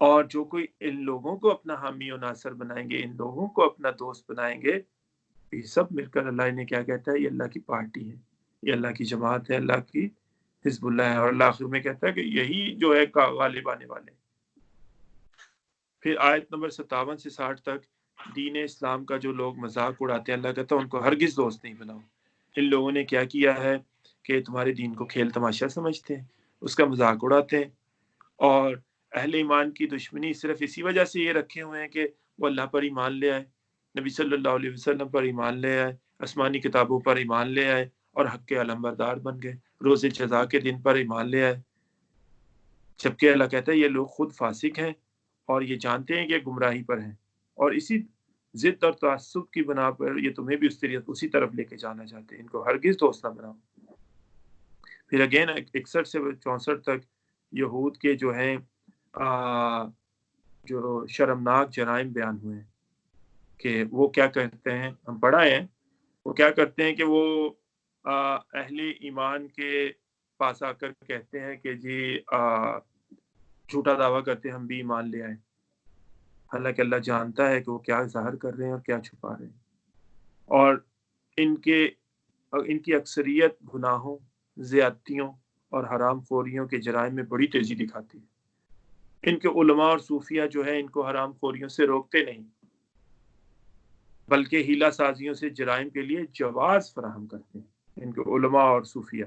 اور جو کوئی ان لوگوں کو اپنا حامی و ناصر بنائیں گے، ان لوگوں کو اپنا دوست بنائیں گے، یہ سب مل کر اللہ نے کیا کہتا ہے؟ یہ اللہ کی پارٹی ہے، یہ اللہ کی جماعت ہے، اللہ کی حزب اللہ ہے، اور اللہ آخر میں کہتا ہے کہ یہی جو ہے غالب آنے والے۔ پھر آیت نمبر 57 سے 60 تک دین اسلام کا جو لوگ مذاق اڑاتے ہیں، اللہ کہتا ہے ان کو ہرگز دوست نہیں بناؤ۔ ان لوگوں نے کیا کیا ہے کہ تمہارے دین کو کھیل تماشا سمجھتے ہیں، اس کا مذاق اڑاتے ہیں، اور اہل ایمان کی دشمنی صرف اسی وجہ سے یہ رکھے ہوئے ہیں کہ وہ اللہ پر ایمان لے آئے، نبی صلی اللہ علیہ وسلم پر ایمان لے آئے، آسمانی کتابوں پر ایمان لے آئے، اور حق کے علمبردار بن گئے، روز جزا کے دن پر ایمان لے آئے۔ جبکہ اللہ کہتا ہے یہ لوگ خود فاسق ہیں، اور یہ جانتے ہیں کہ گمراہی پر ہیں، اور اسی ضد اور تعصب کی بنا پر یہ تمہیں بھی اسی طرف لے کے جانا چاہتے ہیں۔ ان کو ہرگز دوست نہ بناؤ۔ پھر اگین 61 سے 64 تک یہود کے جو ہیں جو شرمناک جرائم بیان ہوئے ہیں کہ وہ کیا کرتے ہیں، ہم پڑھا ہے، وہ کیا کرتے ہیں کہ وہ اہل ایمان کے پاس آ کر کہتے ہیں کہ جی جھوٹا دعویٰ کرتے ہیں ہم بھی ایمان لے آئے، حالانکہ اللہ جانتا ہے کہ وہ کیا ظاہر کر رہے ہیں اور کیا چھپا رہے ہیں، اور ان کی اکثریت گناہوں، زیادتیوں اور حرام خوریوں کے جرائم میں بڑی تیزی دکھاتی ہے۔ ان کے علماء اور صوفیہ جو ہے ان کو حرام خوریوں سے روکتے نہیں، بلکہ ہیلہ سازیوں سے جرائم کے لیے جواز فراہم کرتے ہیں، ان کے علماء اور صوفیہ۔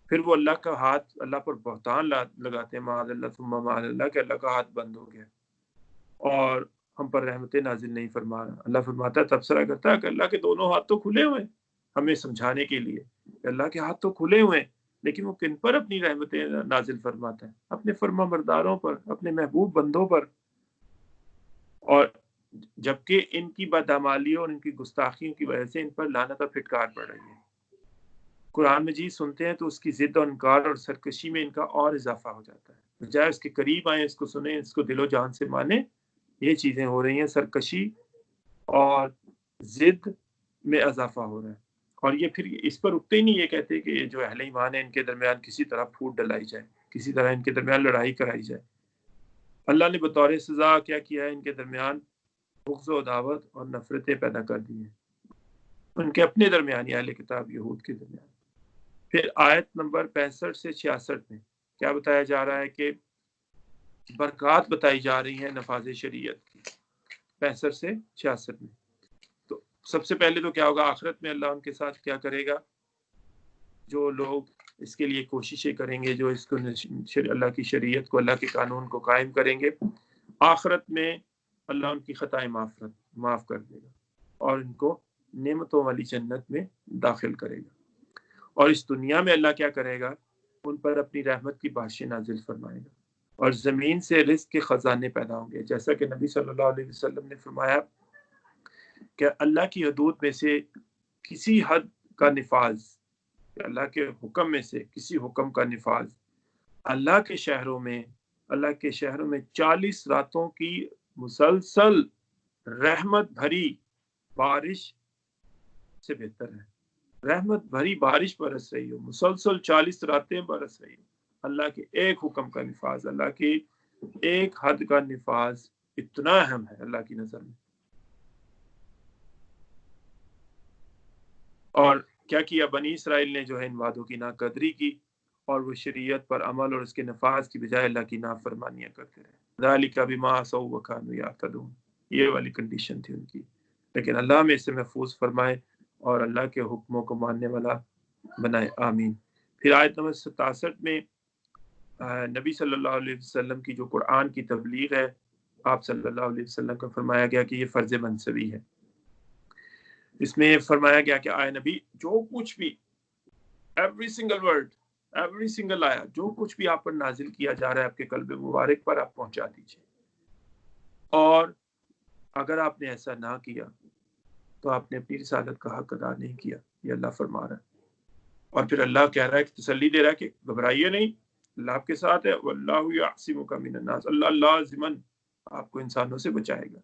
پھر وہ اللہ کا ہاتھ، اللہ پر بہتان لگاتے ہیں، معاذ اللہ ثم معاذ اللہ، کہ اللہ کا ہاتھ بند ہو گیا اور ہم پر رحمت نازل نہیں فرما رہا۔ اللہ فرماتا ہے، تبصرہ کرتا ہے کہ اللہ کے دونوں ہاتھ تو کھلے ہوئے ہیں، ہمیں سمجھانے کے لیے کہ اللہ کے ہاتھ تو کھلے ہوئے ہیں، لیکن وہ کن پر اپنی رحمتیں نازل فرماتا ہے؟ اپنے فرما برداروں پر، اپنے محبوب بندوں پر۔ اور جبکہ ان کی بدعمالیوں اور ان کی گستاخیوں کی وجہ سے ان پر لعنت اور پھٹکار پڑ رہی ہے۔ قرآن مجید سنتے ہیں تو اس کی ضد اور انکار اور سرکشی میں ان کا اور اضافہ ہو جاتا ہے، بجائے اس کے قریب آئیں، اس کو سنیں، اس کو دل و جان سے مانیں، یہ چیزیں ہو رہی ہیں، سرکشی اور ضد میں اضافہ ہو رہا ہے۔ اور یہ پھر اس پر رکتے ہی نہیں، یہ کہتے کہ یہ جو اہل ایمان ہے ان کے درمیان کسی طرح پھوٹ ڈلائی جائے، کسی طرح ان کے درمیان لڑائی کرائی جائے۔ اللہ نے بطور سزا کیا کیا ہے؟ ان کے درمیان بغض و عداوت اور نفرتیں پیدا کر دی ہیں، ان کے اپنے درمیان، اہل کتاب یہود کے درمیان۔ پھر آیت نمبر 65 سے 66 میں کیا بتایا جا رہا ہے؟ کہ برکات بتائی جا رہی ہیں نفاذ شریعت کی، 65 سے 66 میں۔ تو سب سے پہلے تو کیا ہوگا؟ آخرت میں اللہ ان کے ساتھ کیا کرے گا؟ جو لوگ اس کے لیے کوششیں کریں گے، جو اس کو اللہ کی شریعت کو، اللہ کے قانون کو قائم کریں گے، آخرت میں اللہ ان کی خطائیں معاف کر دے گا اور ان کو نعمتوں والی جنت میں داخل کرے گا۔ اور اس دنیا میں اللہ کیا کرے گا؟ ان پر اپنی رحمت کی بارشیں نازل فرمائے گا اور زمین سے رزق کے خزانے پیدا ہوں گے، جیسا کہ نبی صلی اللہ علیہ وسلم نے فرمایا کہ اللہ کی حدود میں سے کسی حد کا نفاذ، اللہ کے حکم میں سے کسی حکم کا نفاذ اللہ کے شہروں میں 40 راتوں کی مسلسل رحمت بھری بارش سے بہتر ہے۔ رحمت بھری بارش برس رہی ہو، مسلسل 40 راتیں برس رہی ہو، اللہ کے ایک حکم کا نفاذ، اللہ کی ایک حد کا نفاذ اتنا اہم ہے اللہ کی نظر میں۔ اور کیا کیا بنی اسرائیل نے؟ جو ہے ان وعدوں کی ناقدری کی اور وہ شریعت پر عمل اور اس کے نفاذ کی بجائے اللہ کی نافرمانیاں کرتے رہے۔ ذالک بما عصوا وکانوا یعتدون، یہ والی کنڈیشن تھی ان کی۔ لیکن اللہ ہمیں اس سے محفوظ فرمائے اور اللہ کے حکموں کو ماننے والا بنائے، آمین۔ پھر آیت نمبر 67 میں نبی صلی اللہ علیہ وسلم کی جو قرآن کی تبلیغ ہے، آپ صلی اللہ علیہ وسلم کا فرمایا گیا کہ یہ فرض منصبی ہے۔ اس میں فرمایا گیا کہ آئے نبی، جو کچھ بھی، every single word, every single آیا، جو کچھ بھی آپ پر نازل کیا جا رہا ہے آپ کے قلب مبارک پر، آپ پہنچا دیجئے۔ اور اگر آپ نے ایسا نہ کیا تو آپ نے اپنی رسالت کا حق ادا نہیں کیا، یہ اللہ فرما رہا ہے۔ اور پھر اللہ کہہ رہا ہے کہ تسلی دے رہا ہے کہ گھبرائیے نہیں، اللہ آپ کے ساتھ ہے، واللہ یعصمک من الناس، اللہ لازماً آپ کو انسانوں سے بچائے گا۔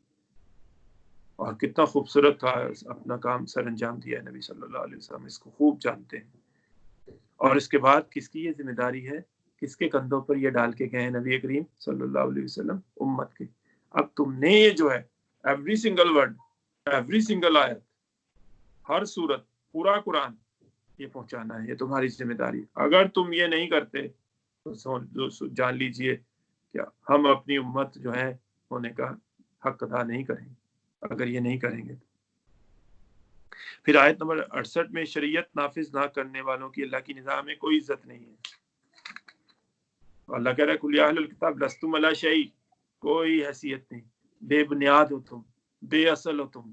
اور کتنا خوبصورت تھا اپنا کام سر انجام دیا ہے نبی صلی اللہ علیہ وسلم، اس کو خوب جانتے ہیں۔ اور اس کے بعد کس کی یہ ذمہ داری ہے؟ کس کے کندھوں پر یہ ڈال کے گئے ہیں نبی کریم صلی اللہ علیہ وسلم؟ امت کے۔ اب تم نے یہ جو ہے every single word, every single آیت، ہر سورت، پورا قرآن یہ پہنچانا ہے، یہ تمہاری ذمہ داری۔ اگر تم یہ نہیں کرتے تو جان لیجئے کہ ہم اپنی امت جو ہے ہونے کا حق ادا نہیں کریں گے اگر یہ نہیں کریں گے۔ پھر آیت نمبر 68 میں شریعت نافذ نہ کرنے والوں کی اللہ کی نظام میں کوئی عزت نہیں ہے۔ اللہ کہہ رہا ہے قل یا اہل الکتاب لستم علی شیء، کوئی حیثیت نہیں، بے بنیاد ہو تم، بے اصل ہو تم،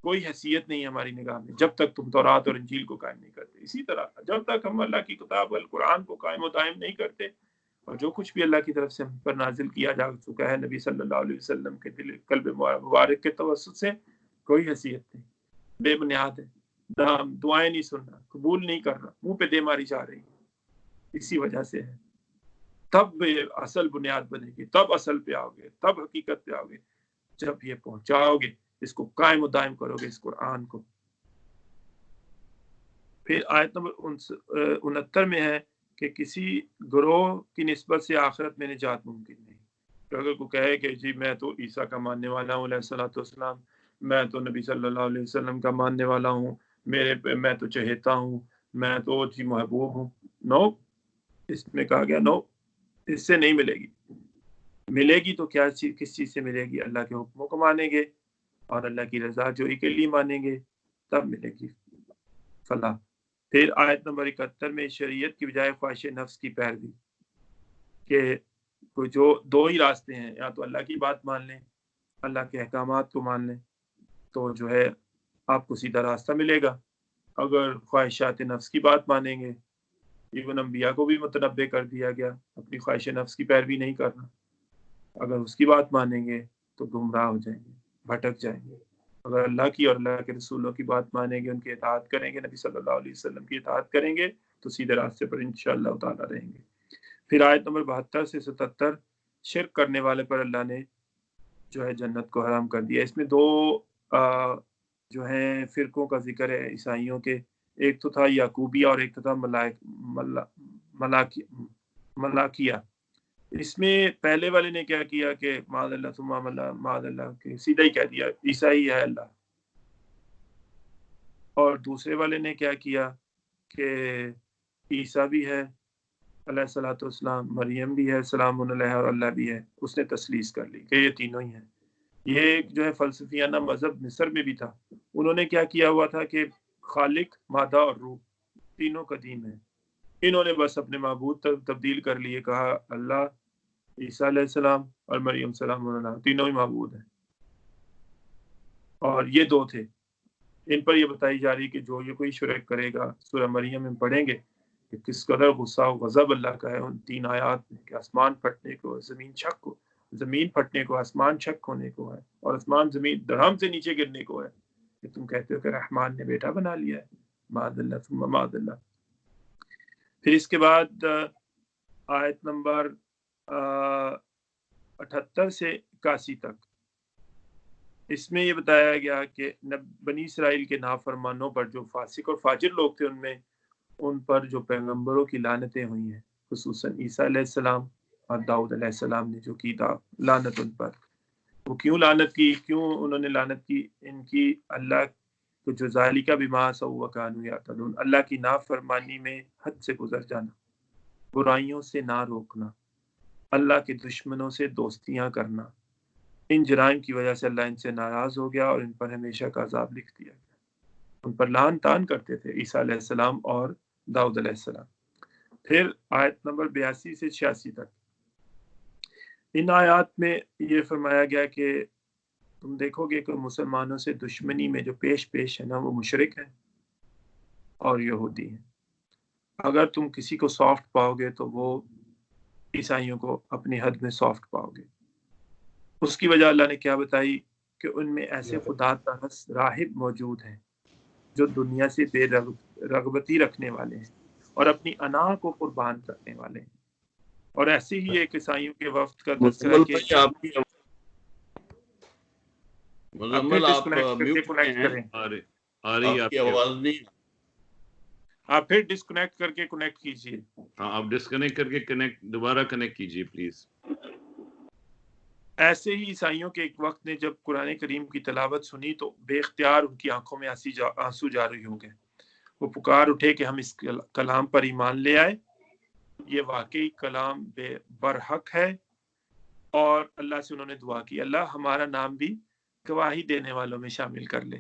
کوئی حیثیت نہیں ہماری نگاہ میں جب تک تم تورات اور انجیل کو قائم نہیں کرتے۔ اسی طرح جب تک ہم اللہ کی کتاب القرآن کو قائم و دائم نہیں کرتے اور جو کچھ بھی اللہ کی طرف سے ہم پر نازل کیا جا چکا ہے نبی صلی اللہ علیہ وسلم کے دل قلب مبارک کے توسط سے، کوئی حیثیت نہیں، بے بنیاد ہے، دعائیں نہیں سن رہا، قبول نہیں کر رہا، منہ پہ دے ماری جا رہی ہے، اسی وجہ سے ہے۔ تب اصل بنیاد بنے گی، تب اصل پہ آؤ گے، تب حقیقت پہ آؤ گے، جب یہ پہنچاؤ گے، اس کو قائم و دائم کرو گے، اس قرآن کو۔ پھر آیت نمبر 69 میں ہے کہ کسی گروہ کی نسبت سے آخرت میں نجات ممکن نہیں۔ تو اگر کوئی کہے کہ جی میں تو عیسیٰ کا ماننے والا ہوں علیہ الصلوۃ والسلام، میں تو نبی صلی اللہ علیہ وسلم کا ماننے والا ہوں، میں تو چہیتا ہوں، میں تو جی محبوب ہوں، نو، اس میں کہا گیا نو، اس سے نہیں ملے گی۔ ملے گی تو کیا چیز، کس چیز سے ملے گی؟ اللہ کے حکموں کو مانیں گے اور اللہ کی رضا جوئی کے لیے مانیں گے، تب ملے گی فلاح۔ پھر آیت نمبر 71 میں شریعت کی بجائے خواہش نفس کی پیروی، کہ کوئی جو دو ہی راستے ہیں، یا تو اللہ کی بات مان لیں، اللہ کے احکامات کو مان لیں تو جو ہے آپ کو سیدھا راستہ ملے گا، اگر خواہشات نفس کی بات مانیں گے، ایون انبیاء کو بھی متنبع کر دیا گیا اپنی خواہش نفس کی پیروی نہیں کرنا، اگر اس کی بات مانیں گے تو گمراہ ہو جائیں گے، بھٹک جائیں گے، اگر اللہ کی اور اللہ کے رسولوں کی بات مانیں گے، ان کی اطاعت کریں گے، نبی صلی اللہ علیہ وسلم کی اطاعت کریں گے تو سیدھے راستے پر انشاءاللہ تعالیٰ رہیں گے۔ پھر آیت نمبر 72 سے 77 شرک کرنے والے پر اللہ نے جو ہے جنت کو حرام کر دیا۔ اس میں دو جو ہیں فرقوں کا ذکر ہے عیسائیوں کے، ایک تو تھا یعقوبیہ اور ایک تو تھا ملاکیہ۔ اس میں پہلے والے نے کیا کیا کہ معاذ اللہ ثم معاذ اللہ، کہ سیدھا ہی کہہ دیا عیسائی ہے اللہ، اور دوسرے والے نے کیا کیا کہ عیسیٰ بھی ہے علیہ الصلوۃ والسلام، مریم بھی ہے سلام علیہ، اور اللہ بھی ہے، اس نے تثلیث کر لی کہ یہ تینوں ہی ہیں۔ یہ جو ہے فلسفیانہ مذہب مصر میں بھی تھا، انہوں نے کیا کیا ہوا تھا کہ خالق، مادہ اور روح تینوں قدیم ہیں، انہوں نے بس اپنے معبود تبدیل کر لیے، کہا اللہ، عیسیٰ علیہ السلام اور مریم سلام علیہ تینوں ہی معبود ہیں، اور یہ دو تھے۔ ان پر یہ بتائی جا رہی کہ جو یہ کوئی شرک کرے گا، سورہ مریم میں پڑھیں گے کہ کس قدر غصہ و غضب اللہ کا ہے ان 3 آیات میں، کہ آسمان پھٹنے کو، زمین پھٹنے کو، آسمان چھک ہونے کو ہے، اور آسمان زمین دھڑام سے نیچے گرنے کو ہے، کہ تم کہتے ہو کہ رحمان نے بیٹا بنا لیا ہے، معاذ اللہ ثم معاذ اللہ۔ پھر اس کے بعد آیت نمبر 78 سے 81 تک اس میں یہ بتایا گیا کہ بنی اسرائیل کے نافرمانوں پر، جو فاسق اور فاجر لوگ تھے ان پر جو پیغمبروں کی لعنتیں ہوئی ہیں، خصوصاً عیسیٰ علیہ السلام اور داؤد علیہ السلام نے جو کی تھا لعنت ان پر، وہ کیوں لعنت کی، کیوں انہوں نے لعنت کی، ان کی اللہ کو جو ذالک بما عصوا وکانوا یعتدون، اللہ کی نافرمانی میں حد سے گزر جانا، برائیوں سے نہ روکنا، اللہ کے دشمنوں سے دوستیاں کرنا، ان جرائم کی وجہ سے اللہ ان سے ناراض ہو گیا اور ان پر ہمیشہ کا عذاب لکھ دیا گیا۔ ان پر لعن طعن کرتے تھے عیسیٰ علیہ السلام اور داؤد علیہ السلام۔ پھر آیت نمبر 82 سے 86 تک ان آیات میں یہ فرمایا گیا کہ تم دیکھو گے کہ مسلمانوں سے دشمنی میں جو پیش ہے نا، وہ مشرک ہیں اور یہودی ہیں۔ اگر تم کسی کو سافٹ پاؤ گے تو وہ عیسائیوں کو اپنی حد میں سافٹ پاؤ گے۔ اس کی وجہ اللہ نے کیا بتائی کہ ان میں ایسے خدا پرست راہب موجود ہیں جو دنیا سے بے رغبتی رکھنے والے ہیں اور اپنی انا کو قربان کرنے والے ہیں، اور ایسے ہی ایک عیسائیوں کے وفد کا تذکرہ مزمل کہ بھائی آپ کی مزمل آپ میوٹ پہ ہیں، آ رہی آپ کی آواز نہیں، آپ پھر ڈسکنیکٹ کر کے کنیکٹ کیجئے۔ ہاں آپ ڈسکنیکٹ کر کے دوبارہ کنیکٹ کیجئے پلیز۔ ایسے ہی عیسائیوں کے ایک وقت نے جب قرآن کریم کی تلاوت سنی تو بے اختیار ان کی آنکھوں میں آنسو جاری ہوں گے، وہ پکار اٹھے کہ ہم اس کلام پر ایمان لے آئے، یہ واقعی کلام بے برحق ہے، اور اللہ سے انہوں نے دعا کی اللہ ہمارا نام بھی گواہی دینے والوں میں شامل کر لے،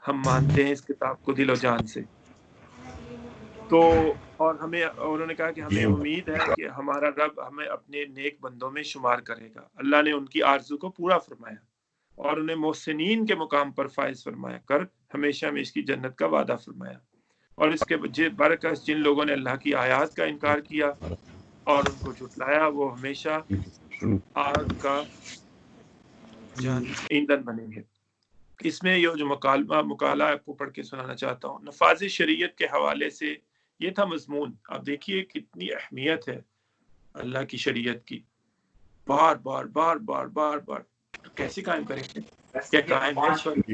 ہم مانتے ہیں اس کتاب کو دل و جان سے۔ تو اور انہوں نے کہا کہ ہمیں امید ہے کہ ہمارا رب ہمیں اپنے نیک بندوں میں شمار کرے گا۔ اللہ نے ان کی آرزو کو پورا فرمایا اور انہیں محسنین کے مقام پر فائز فرمایا کر ہمیشہ میں اس کی جنت کا وعدہ فرمایا، اور اس کے برعکس جن لوگوں نے اللہ کی آیات کا انکار کیا اور ان کو جھٹلایا، وہ ہمیشہ آگ کا ایندھن بنیں گے۔ اس میں یہ جو مقالہ آپ کو پڑھ کے سنانا چاہتا ہوں، نفاذ شریعت کے حوالے سے یہ تھا مضمون۔ آپ دیکھیے کتنی اہمیت ہے اللہ کی شریعت کی، بار بار بار بار بار بار کیسے قائم کریں گے، کیا قائم ہے اس وقت؟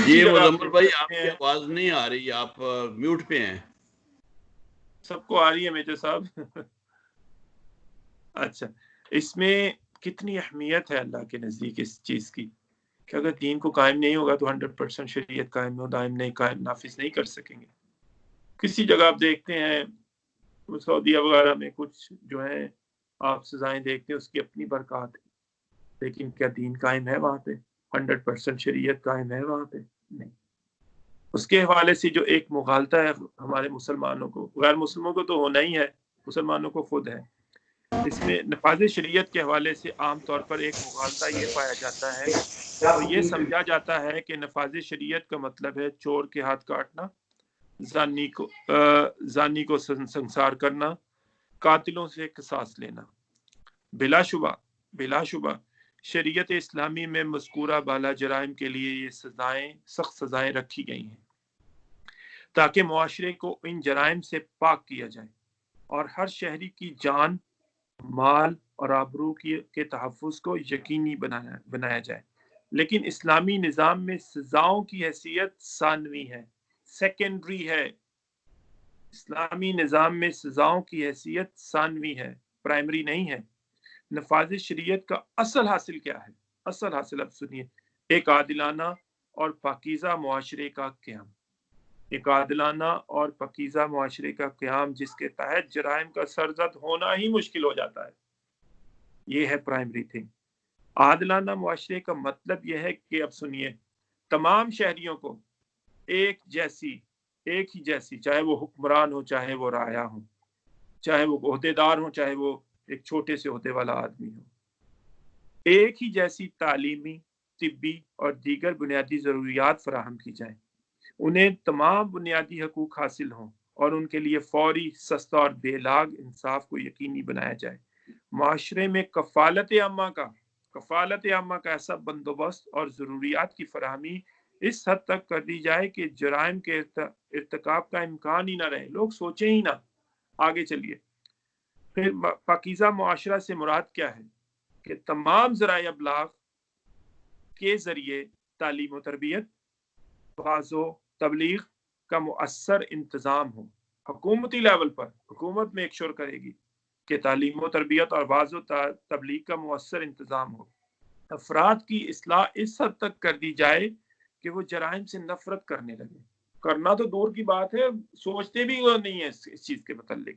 یہ مزمل بھائی آپ کی آواز نہیں آ رہی، آپ میوٹ پہ ہیں۔ سب کو آ رہی ہے میجر صاحب؟ اچھا، اس میں کتنی اہمیت ہے اللہ کے نزدیک اس چیز کی کہ اگر دین کو قائم نہیں ہوگا تو 100% شریعت قائم ہو دائم نہیں قائم نافذ نہیں کر سکیں گے۔ کسی جگہ آپ دیکھتے ہیں سعودیہ وغیرہ میں کچھ جو ہیں آپ سزائیں دیکھتے ہیں، اس کی اپنی برکات ہے، لیکن کیا دین قائم ہے وہاں پہ؟ 100% شریعت قائم ہے وہاں پہ؟ نہیں۔ اس کے حوالے سے جو ایک مغالطہ ہے ہمارے مسلمانوں کو، غیر مسلموں کو تو ہونا ہی ہے، مسلمانوں کو خود ہے، اس میں نفاذ شریعت کے حوالے سے عام طور پر ایک مغالطہ یہ پایا جاتا ہے اور یہ سمجھا جاتا ہے کہ نفاذ شریعت کا مطلب ہے چور کے ہاتھ کاٹنا، زانی کو سنسار کرنا، قاتلوں سے قصاص لینا۔ بلا شبہ شریعت اسلامی میں مذکورہ بالا جرائم کے لیے یہ سخت سزائیں رکھی گئی ہیں تاکہ معاشرے کو ان جرائم سے پاک کیا جائے اور ہر شہری کی جان، مال اور آبرو کے تحفظ کو یقینی بنایا جائے۔ لیکن اسلامی نظام میں سزاؤں کی حیثیت ثانوی ہے، سیکنڈری ہے۔ اسلامی نظام میں سزاؤں کی حیثیت ثانوی ہے، پرائمری نہیں ہے۔ نفاذ شریعت کا اصل حاصل کیا ہے؟ اصل حاصل اب سنیے، ایک عادلانہ اور پاکیزہ معاشرے کا قیام۔ ایک عادلانہ اور پاکیزہ معاشرے کا قیام جس کے تحت جرائم کا سرزد ہونا ہی مشکل ہو جاتا ہے، یہ ہے پرائمری تھنگ۔ عادلانہ معاشرے کا مطلب یہ ہے کہ اب سنیے، تمام شہریوں کو ایک ہی جیسی، چاہے وہ حکمران ہو، چاہے وہ رعایا ہو، چاہے وہ عہدے دار ہو، چاہے وہ ایک چھوٹے سے عہدے والا آدمی ہو، ایک ہی جیسی تعلیمی، طبی اور دیگر بنیادی ضروریات فراہم کی جائیں، انہیں تمام بنیادی حقوق حاصل ہوں اور ان کے لیے فوری، سستا اور بے لاگ انصاف کو یقینی بنایا جائے۔ معاشرے میں کفالت عامہ کا ایسا بندوبست اور ضروریات کی فراہمی اس حد تک کر دی جائے کہ جرائم کے ارتکاب کا امکان ہی نہ رہے، لوگ سوچیں ہی نہ۔ آگے چلیے، پھر پاکیزہ معاشرہ سے مراد کیا ہے؟ کہ تمام ذرائع ابلاغ کے ذریعے تعلیم و تربیت، واعظ و تبلیغ کا مؤثر انتظام ہو۔ حکومتی لیول پر حکومت میں ایک شور کرے گی کہ تعلیم و تربیت اور واعظ و تبلیغ کا مؤثر انتظام ہو۔ افراد کی اصلاح اس حد تک کر دی جائے کہ وہ جرائم سے نفرت کرنے لگے، کرنا تو دور کی بات ہے، سوچتے بھی وہ نہیں ہے اس چیز کے متعلق۔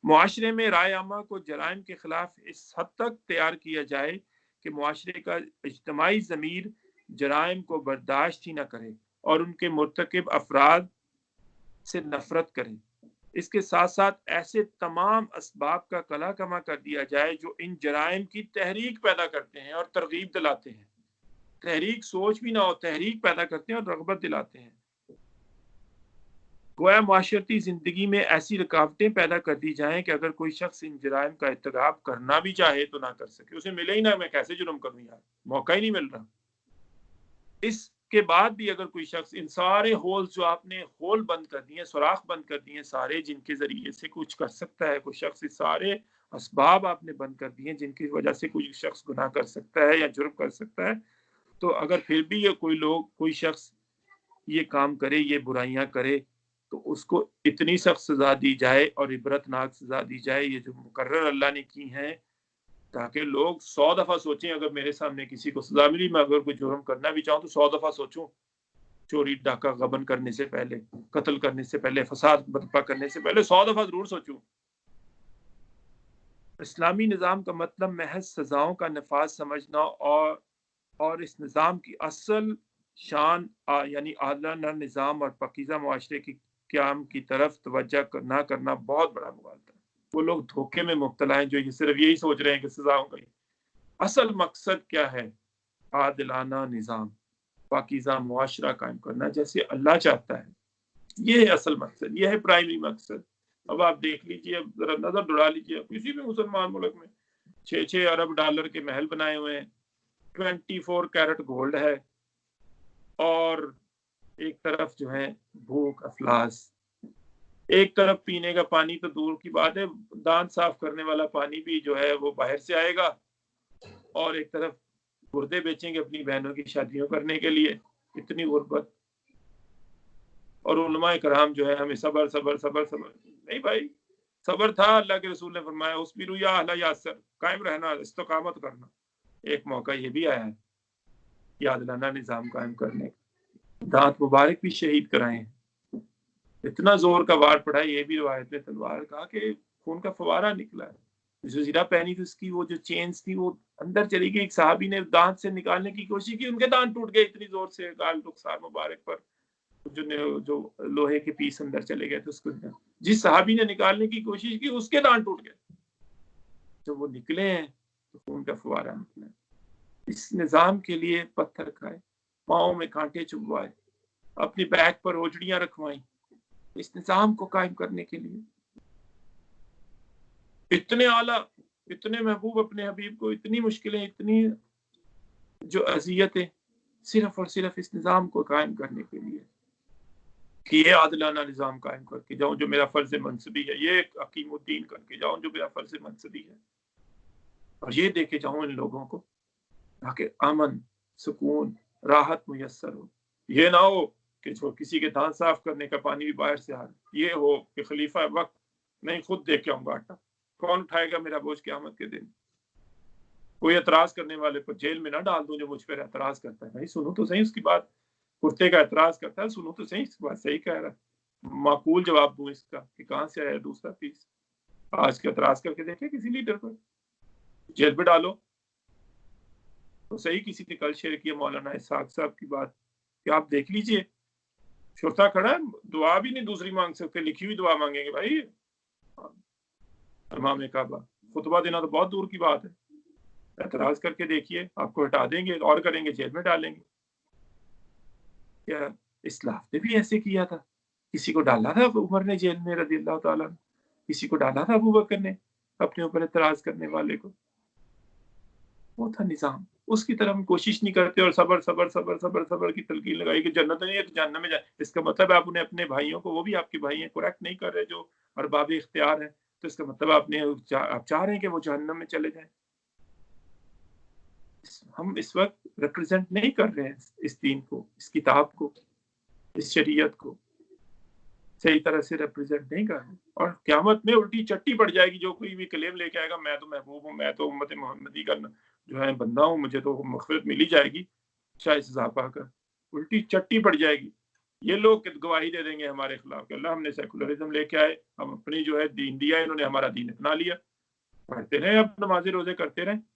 معاشرے میں رائے عامہ کو جرائم کے خلاف اس حد تک تیار کیا جائے کہ معاشرے کا اجتماعی ضمیر جرائم کو برداشت ہی نہ کرے اور ان کے مرتکب افراد سے نفرت کرے۔ اس کے ساتھ ساتھ ایسے تمام اسباب کا کلا کما کر دیا جائے جو ان جرائم کی تحریک پیدا کرتے ہیں اور ترغیب دلاتے ہیں۔ تحریک سوچ بھی نہ ہو، تحریک پیدا کرتے ہیں اور رغبت دلاتے ہیں۔ گویا معاشرتی زندگی میں ایسی رکاوٹیں پیدا کر دی جائیں کہ اگر کوئی شخص ان جرائم کا ارتکاب کرنا بھی چاہے تو نہ کر سکے، اسے ملے ہی نہ، میں کیسے جرم کروں یار، موقع ہی نہیں مل رہا۔ اس کے بعد بھی اگر کوئی شخص ان سارے ہولز جو آپ نے ہول بند کر دیے، سوراخ بند کر دیے سارے، جن کے ذریعے سے کچھ کر سکتا ہے کوئی شخص، اس سارے اسباب آپ نے بند کر دیے جن کی وجہ سے کوئی شخص گناہ کر سکتا ہے یا جرم کر سکتا ہے، تو اگر پھر بھی یہ کوئی شخص یہ کام کرے، یہ برائیاں کرے، تو اس کو اتنی سخت سزا دی جائے اور عبرتناک سزا دی جائے، یہ جو مقرر اللہ نے کی ہیں، تاکہ لوگ 100 دفعہ سوچیں، اگر میرے سامنے کسی کو سزا ملی، میں اگر کوئی جرم کرنا بھی چاہوں تو 100 دفعہ سوچوں، چوری ڈاکہ غبن کرنے سے پہلے، قتل کرنے سے پہلے، فساد برپا کرنے سے پہلے 100 دفعہ ضرور سوچوں۔ اسلامی نظام کا مطلب محض سزاؤں کا نفاذ سمجھنا اور اس نظام کی اصل شان یعنی عادلانہ نظام اور پاکیزہ معاشرے کی قیام کی طرف توجہ نہ کرنا بہت بڑا مغالطہ ہے۔ وہ لوگ دھوکے میں مبتلا ہیں جو یہ صرف یہی سوچ رہے ہیں کہ سزاؤں کا اصل مقصد کیا ہے؟ عادلانہ نظام، پاکیزہ معاشرہ قائم کرنا جیسے اللہ چاہتا ہے، یہ ہے اصل مقصد، یہ ہے پرائمری مقصد۔ اب آپ دیکھ لیجئے، اب ذرا نظر دوڑا لیجئے، کسی بھی مسلمان ملک میں 6 ارب ڈالر کے محل بنائے ہوئے ہیں، 24 کیرٹ گولڈ ہے، اور ایک طرف جو ہے بھوک افلاس، ایک طرف پینے کا پانی تو دور کی بات ہے، دانت صاف کرنے والا پانی بھی جو ہے وہ باہر سے آئے گا، اور ایک طرف گردے بیچیں گے اپنی بہنوں کی شادیوں کرنے کے لیے، اتنی غربت۔ اور علماء کرام جو ہے ہمیں صبر نہیں بھائی، صبر تھا، اللہ کے رسول نے فرمایا اصبروا یا اہل یاسر، قائم رہنا، استقامت کرنا۔ ایک موقع یہ بھی آیا ہے یہ عادلانہ نظام قائم کرنے کا، دانت مبارک بھی شہید کرائے ہیں، اتنا زور کا وار پڑا، یہ بھی روایت میں تلوار کہا کہ خون کا فوارہ نکلا ہے، جو زیرہ پہنی تھی اس کی وہ جو چینز تھی وہ اندر چلی گئی، ایک صحابی نے دانت سے نکالنے کی کوشش کی، ان کے دانت ٹوٹ گئے اتنی زور سے، گال رخسار مبارک پر جو لوہے کے پیس اندر چلے گئے تھے اس کو جس صحابی نے نکالنے کی کوشش کی اس کے دانت ٹوٹ گئے. جب وہ نکلے ہیں تو خون کا فوارہ نکلا. اس نظام کے لیے پتھر کھائے، پاؤں میں کانٹے چبھوائے، اپنی بیک پر اوجڑیاں رکھوائیں اس نظام کو قائم کرنے کے لیے. اتنے اعلیٰ، اتنے محبوب اپنے حبیب کو، اتنی مشکلیں، اتنی جو اذیتیں، صرف اور صرف اس نظام کو قائم کرنے کے لیے کہ یہ عادلانہ نظام قائم کر کے جاؤں جو میرا فرض منصبی ہے، یہ حکیم الدین کر کے جاؤں جو میرا فرض منصبی ہے، اور یہ دے کے جاؤں ان لوگوں کو تاکہ امن، سکون، راحت میسر ہو. یہ نہ ہو کہ جو کسی کے دانت صاف کرنے کا پانی بھی باہر سے آ رہا، یہ ہو کہ خلیفہ وقت نہیں خود دے کے آؤں گا آٹا، کون اٹھائے گا میرا بوجھ قیامت کے دن. کوئی اعتراض کرنے والے کو جیل میں نہ ڈال دوں جو مجھ پر اعتراض کرتا ہے. بھائی سنو تو صحیح اس کی بات، کرتے کا اعتراض کرتا ہے، سنو تو صحیح اس کی بات، صحیح کہہ رہا ہے، معقول جواب دوں اس کا کہ کہاں سے آیا دوسرا پیس. آج کے اعتراض کر کے دیکھیں کسی لیڈر پر، جیل پہ ڈالو تو صحیح. کسی نے کل شیئر کیا مولانا اسحاق صاحب کی بات کہ آپ دیکھ لیجئے شرطا کھڑا ہے، دعا بھی نہیں دوسری مانگ سکتے، لکھی ہوئی دعا مانگیں گے. بھائی امام کعبہ خطبہ دینا تو بہت دور کی بات ہے. اعتراض کر کے دیکھیے، آپ کو ہٹا دیں گے اور کریں گے، جیل میں ڈالیں گے. کیا اسلاف نے بھی ایسے کیا تھا؟ کسی کو ڈالا تھا عمر نے جیل میں رضی اللہ تعالیٰ، کسی کو ڈالا تھا ابو بکر نے اپنے اوپر اعتراض کرنے والے کو. وہ تھا نظام، اس کی طرف ہم کوشش نہیں کرتے اور صبر صبر صبر صبر صبر کی تلقین لگائی کہ جنت نہیں ہے تو جہنم میں جائے. اس کا مطلب آپ انہیں اپنے بھائیوں کو، وہ بھی آپ کے بھائی ہیں، کریکٹ نہیں کر رہے جو ارباب اختیار ہیں، تو اس کا مطلب آپ چاہ رہے ہیں کہ وہ جہنم میں چلے جائیں. ہم اس وقت ریپرزینٹ نہیں کر رہے ہیں اس دین کو، اس کتاب کو، اس شریعت کو صحیح طرح سے ریپرزینٹ نہیں کر رہے. اور قیامت میں الٹی چٹی پڑ جائے گی جو کوئی بھی کلیم لے کے آئے گا میں تو محبوب ہوں، میں تو امت محمدی کا جو ہے بندہ ہوں، مجھے تو مغفرت ملی جائے گی چاہے سزا پا کر. الٹی چٹی پڑ جائے گی. یہ لوگ گواہی دے دیں گے ہمارے خلاف کہ اللہ ہم نے سیکولرزم لے کے آئے، ہم اپنی جو ہے دین دیا، انہوں نے ہمارا دین اپنا لیا. پڑھتے رہے، اب نماز روزے کرتے رہے،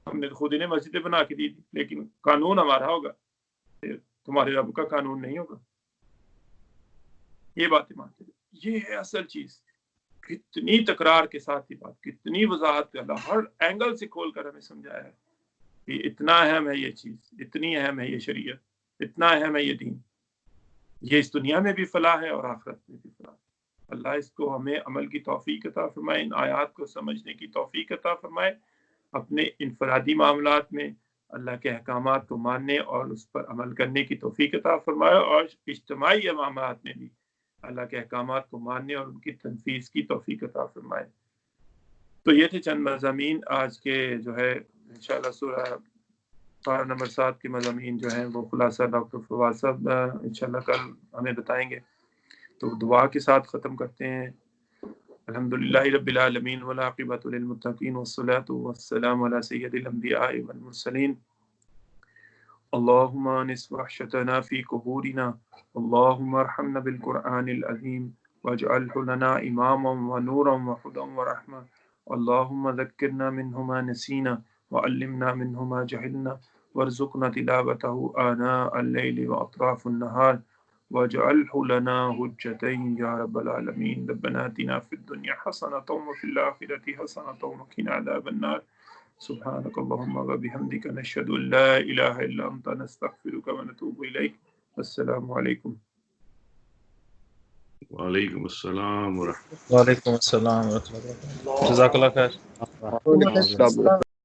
ہم نے خود انہیں مسجدیں بنا کے دی تھی، لیکن قانون ہمارا ہوگا، تمہارے رب کا قانون نہیں ہوگا. یہ باتیں مانتے ہیں. یہ ہے اصل چیز. کتنی تکرار کے ساتھ یہ بات، کتنی وضاحت کا اللہ ہر اینگل سے کھول کر ہمیں سمجھایا ہے کہ اتنا اہم ہے یہ چیز، اتنی اہم ہے یہ شریعت، اتنا اہم ہے یہ دین. یہ اس دنیا میں بھی فلاح ہے اور آخرت میں بھی فلاح ہے. اللہ اس کو ہمیں عمل کی توفیق عطا فرمائے، ان آیات کو سمجھنے کی توفیق عطا فرمائے، اپنے انفرادی معاملات میں اللہ کے احکامات کو ماننے اور اس پر عمل کرنے کی توفیق عطا فرمائے، اور اجتماعی معاملات میں بھی اللہ کے احکامات کو ماننے اور ان کی تنفیذ کی توفیق عطا فرمائے. تو یہ تھے چند مضامین آج کے جو ہے انشاءاللہ سورہ پارہ نمبر 7 کے مضامین جو ہیں وہ خلاصہ ڈاکٹر فواد صاحب انشاءاللہ کل ہمیں بتائیں گے. تو دعا کے ساتھ ختم کرتے ہیں. الحمدللہ رب العالمین والعاقبۃ للمتقین والصلاۃ والسلام علی سید الانبیاء والمرسلین. اللهم انس وحشتنا في قبورنا، اللهم ارحمنا بالقرآن العظيم واجعله لنا إماما ونورا وهدى ورحمة. اللهم ذكرنا منه ما نسينا وعلمنا منه ما جهلنا وارزقنا تلاوته آناء الليل وأطراف النهار واجعله لنا حجتين يا رب العالمين. ربنا آتنا في الدنيا حسنة وفي الآخرة حسنة وقنا عذاب النار. سبحانك اللهم وبحمدك نشهد ان لا اله الا انت نستغفرك ونتوب اليك. السلام علیکم. وعلیکم السلام ورحمۃ وعلیکم السلام ورحمۃ اللہ. جزاک اللہ خیر.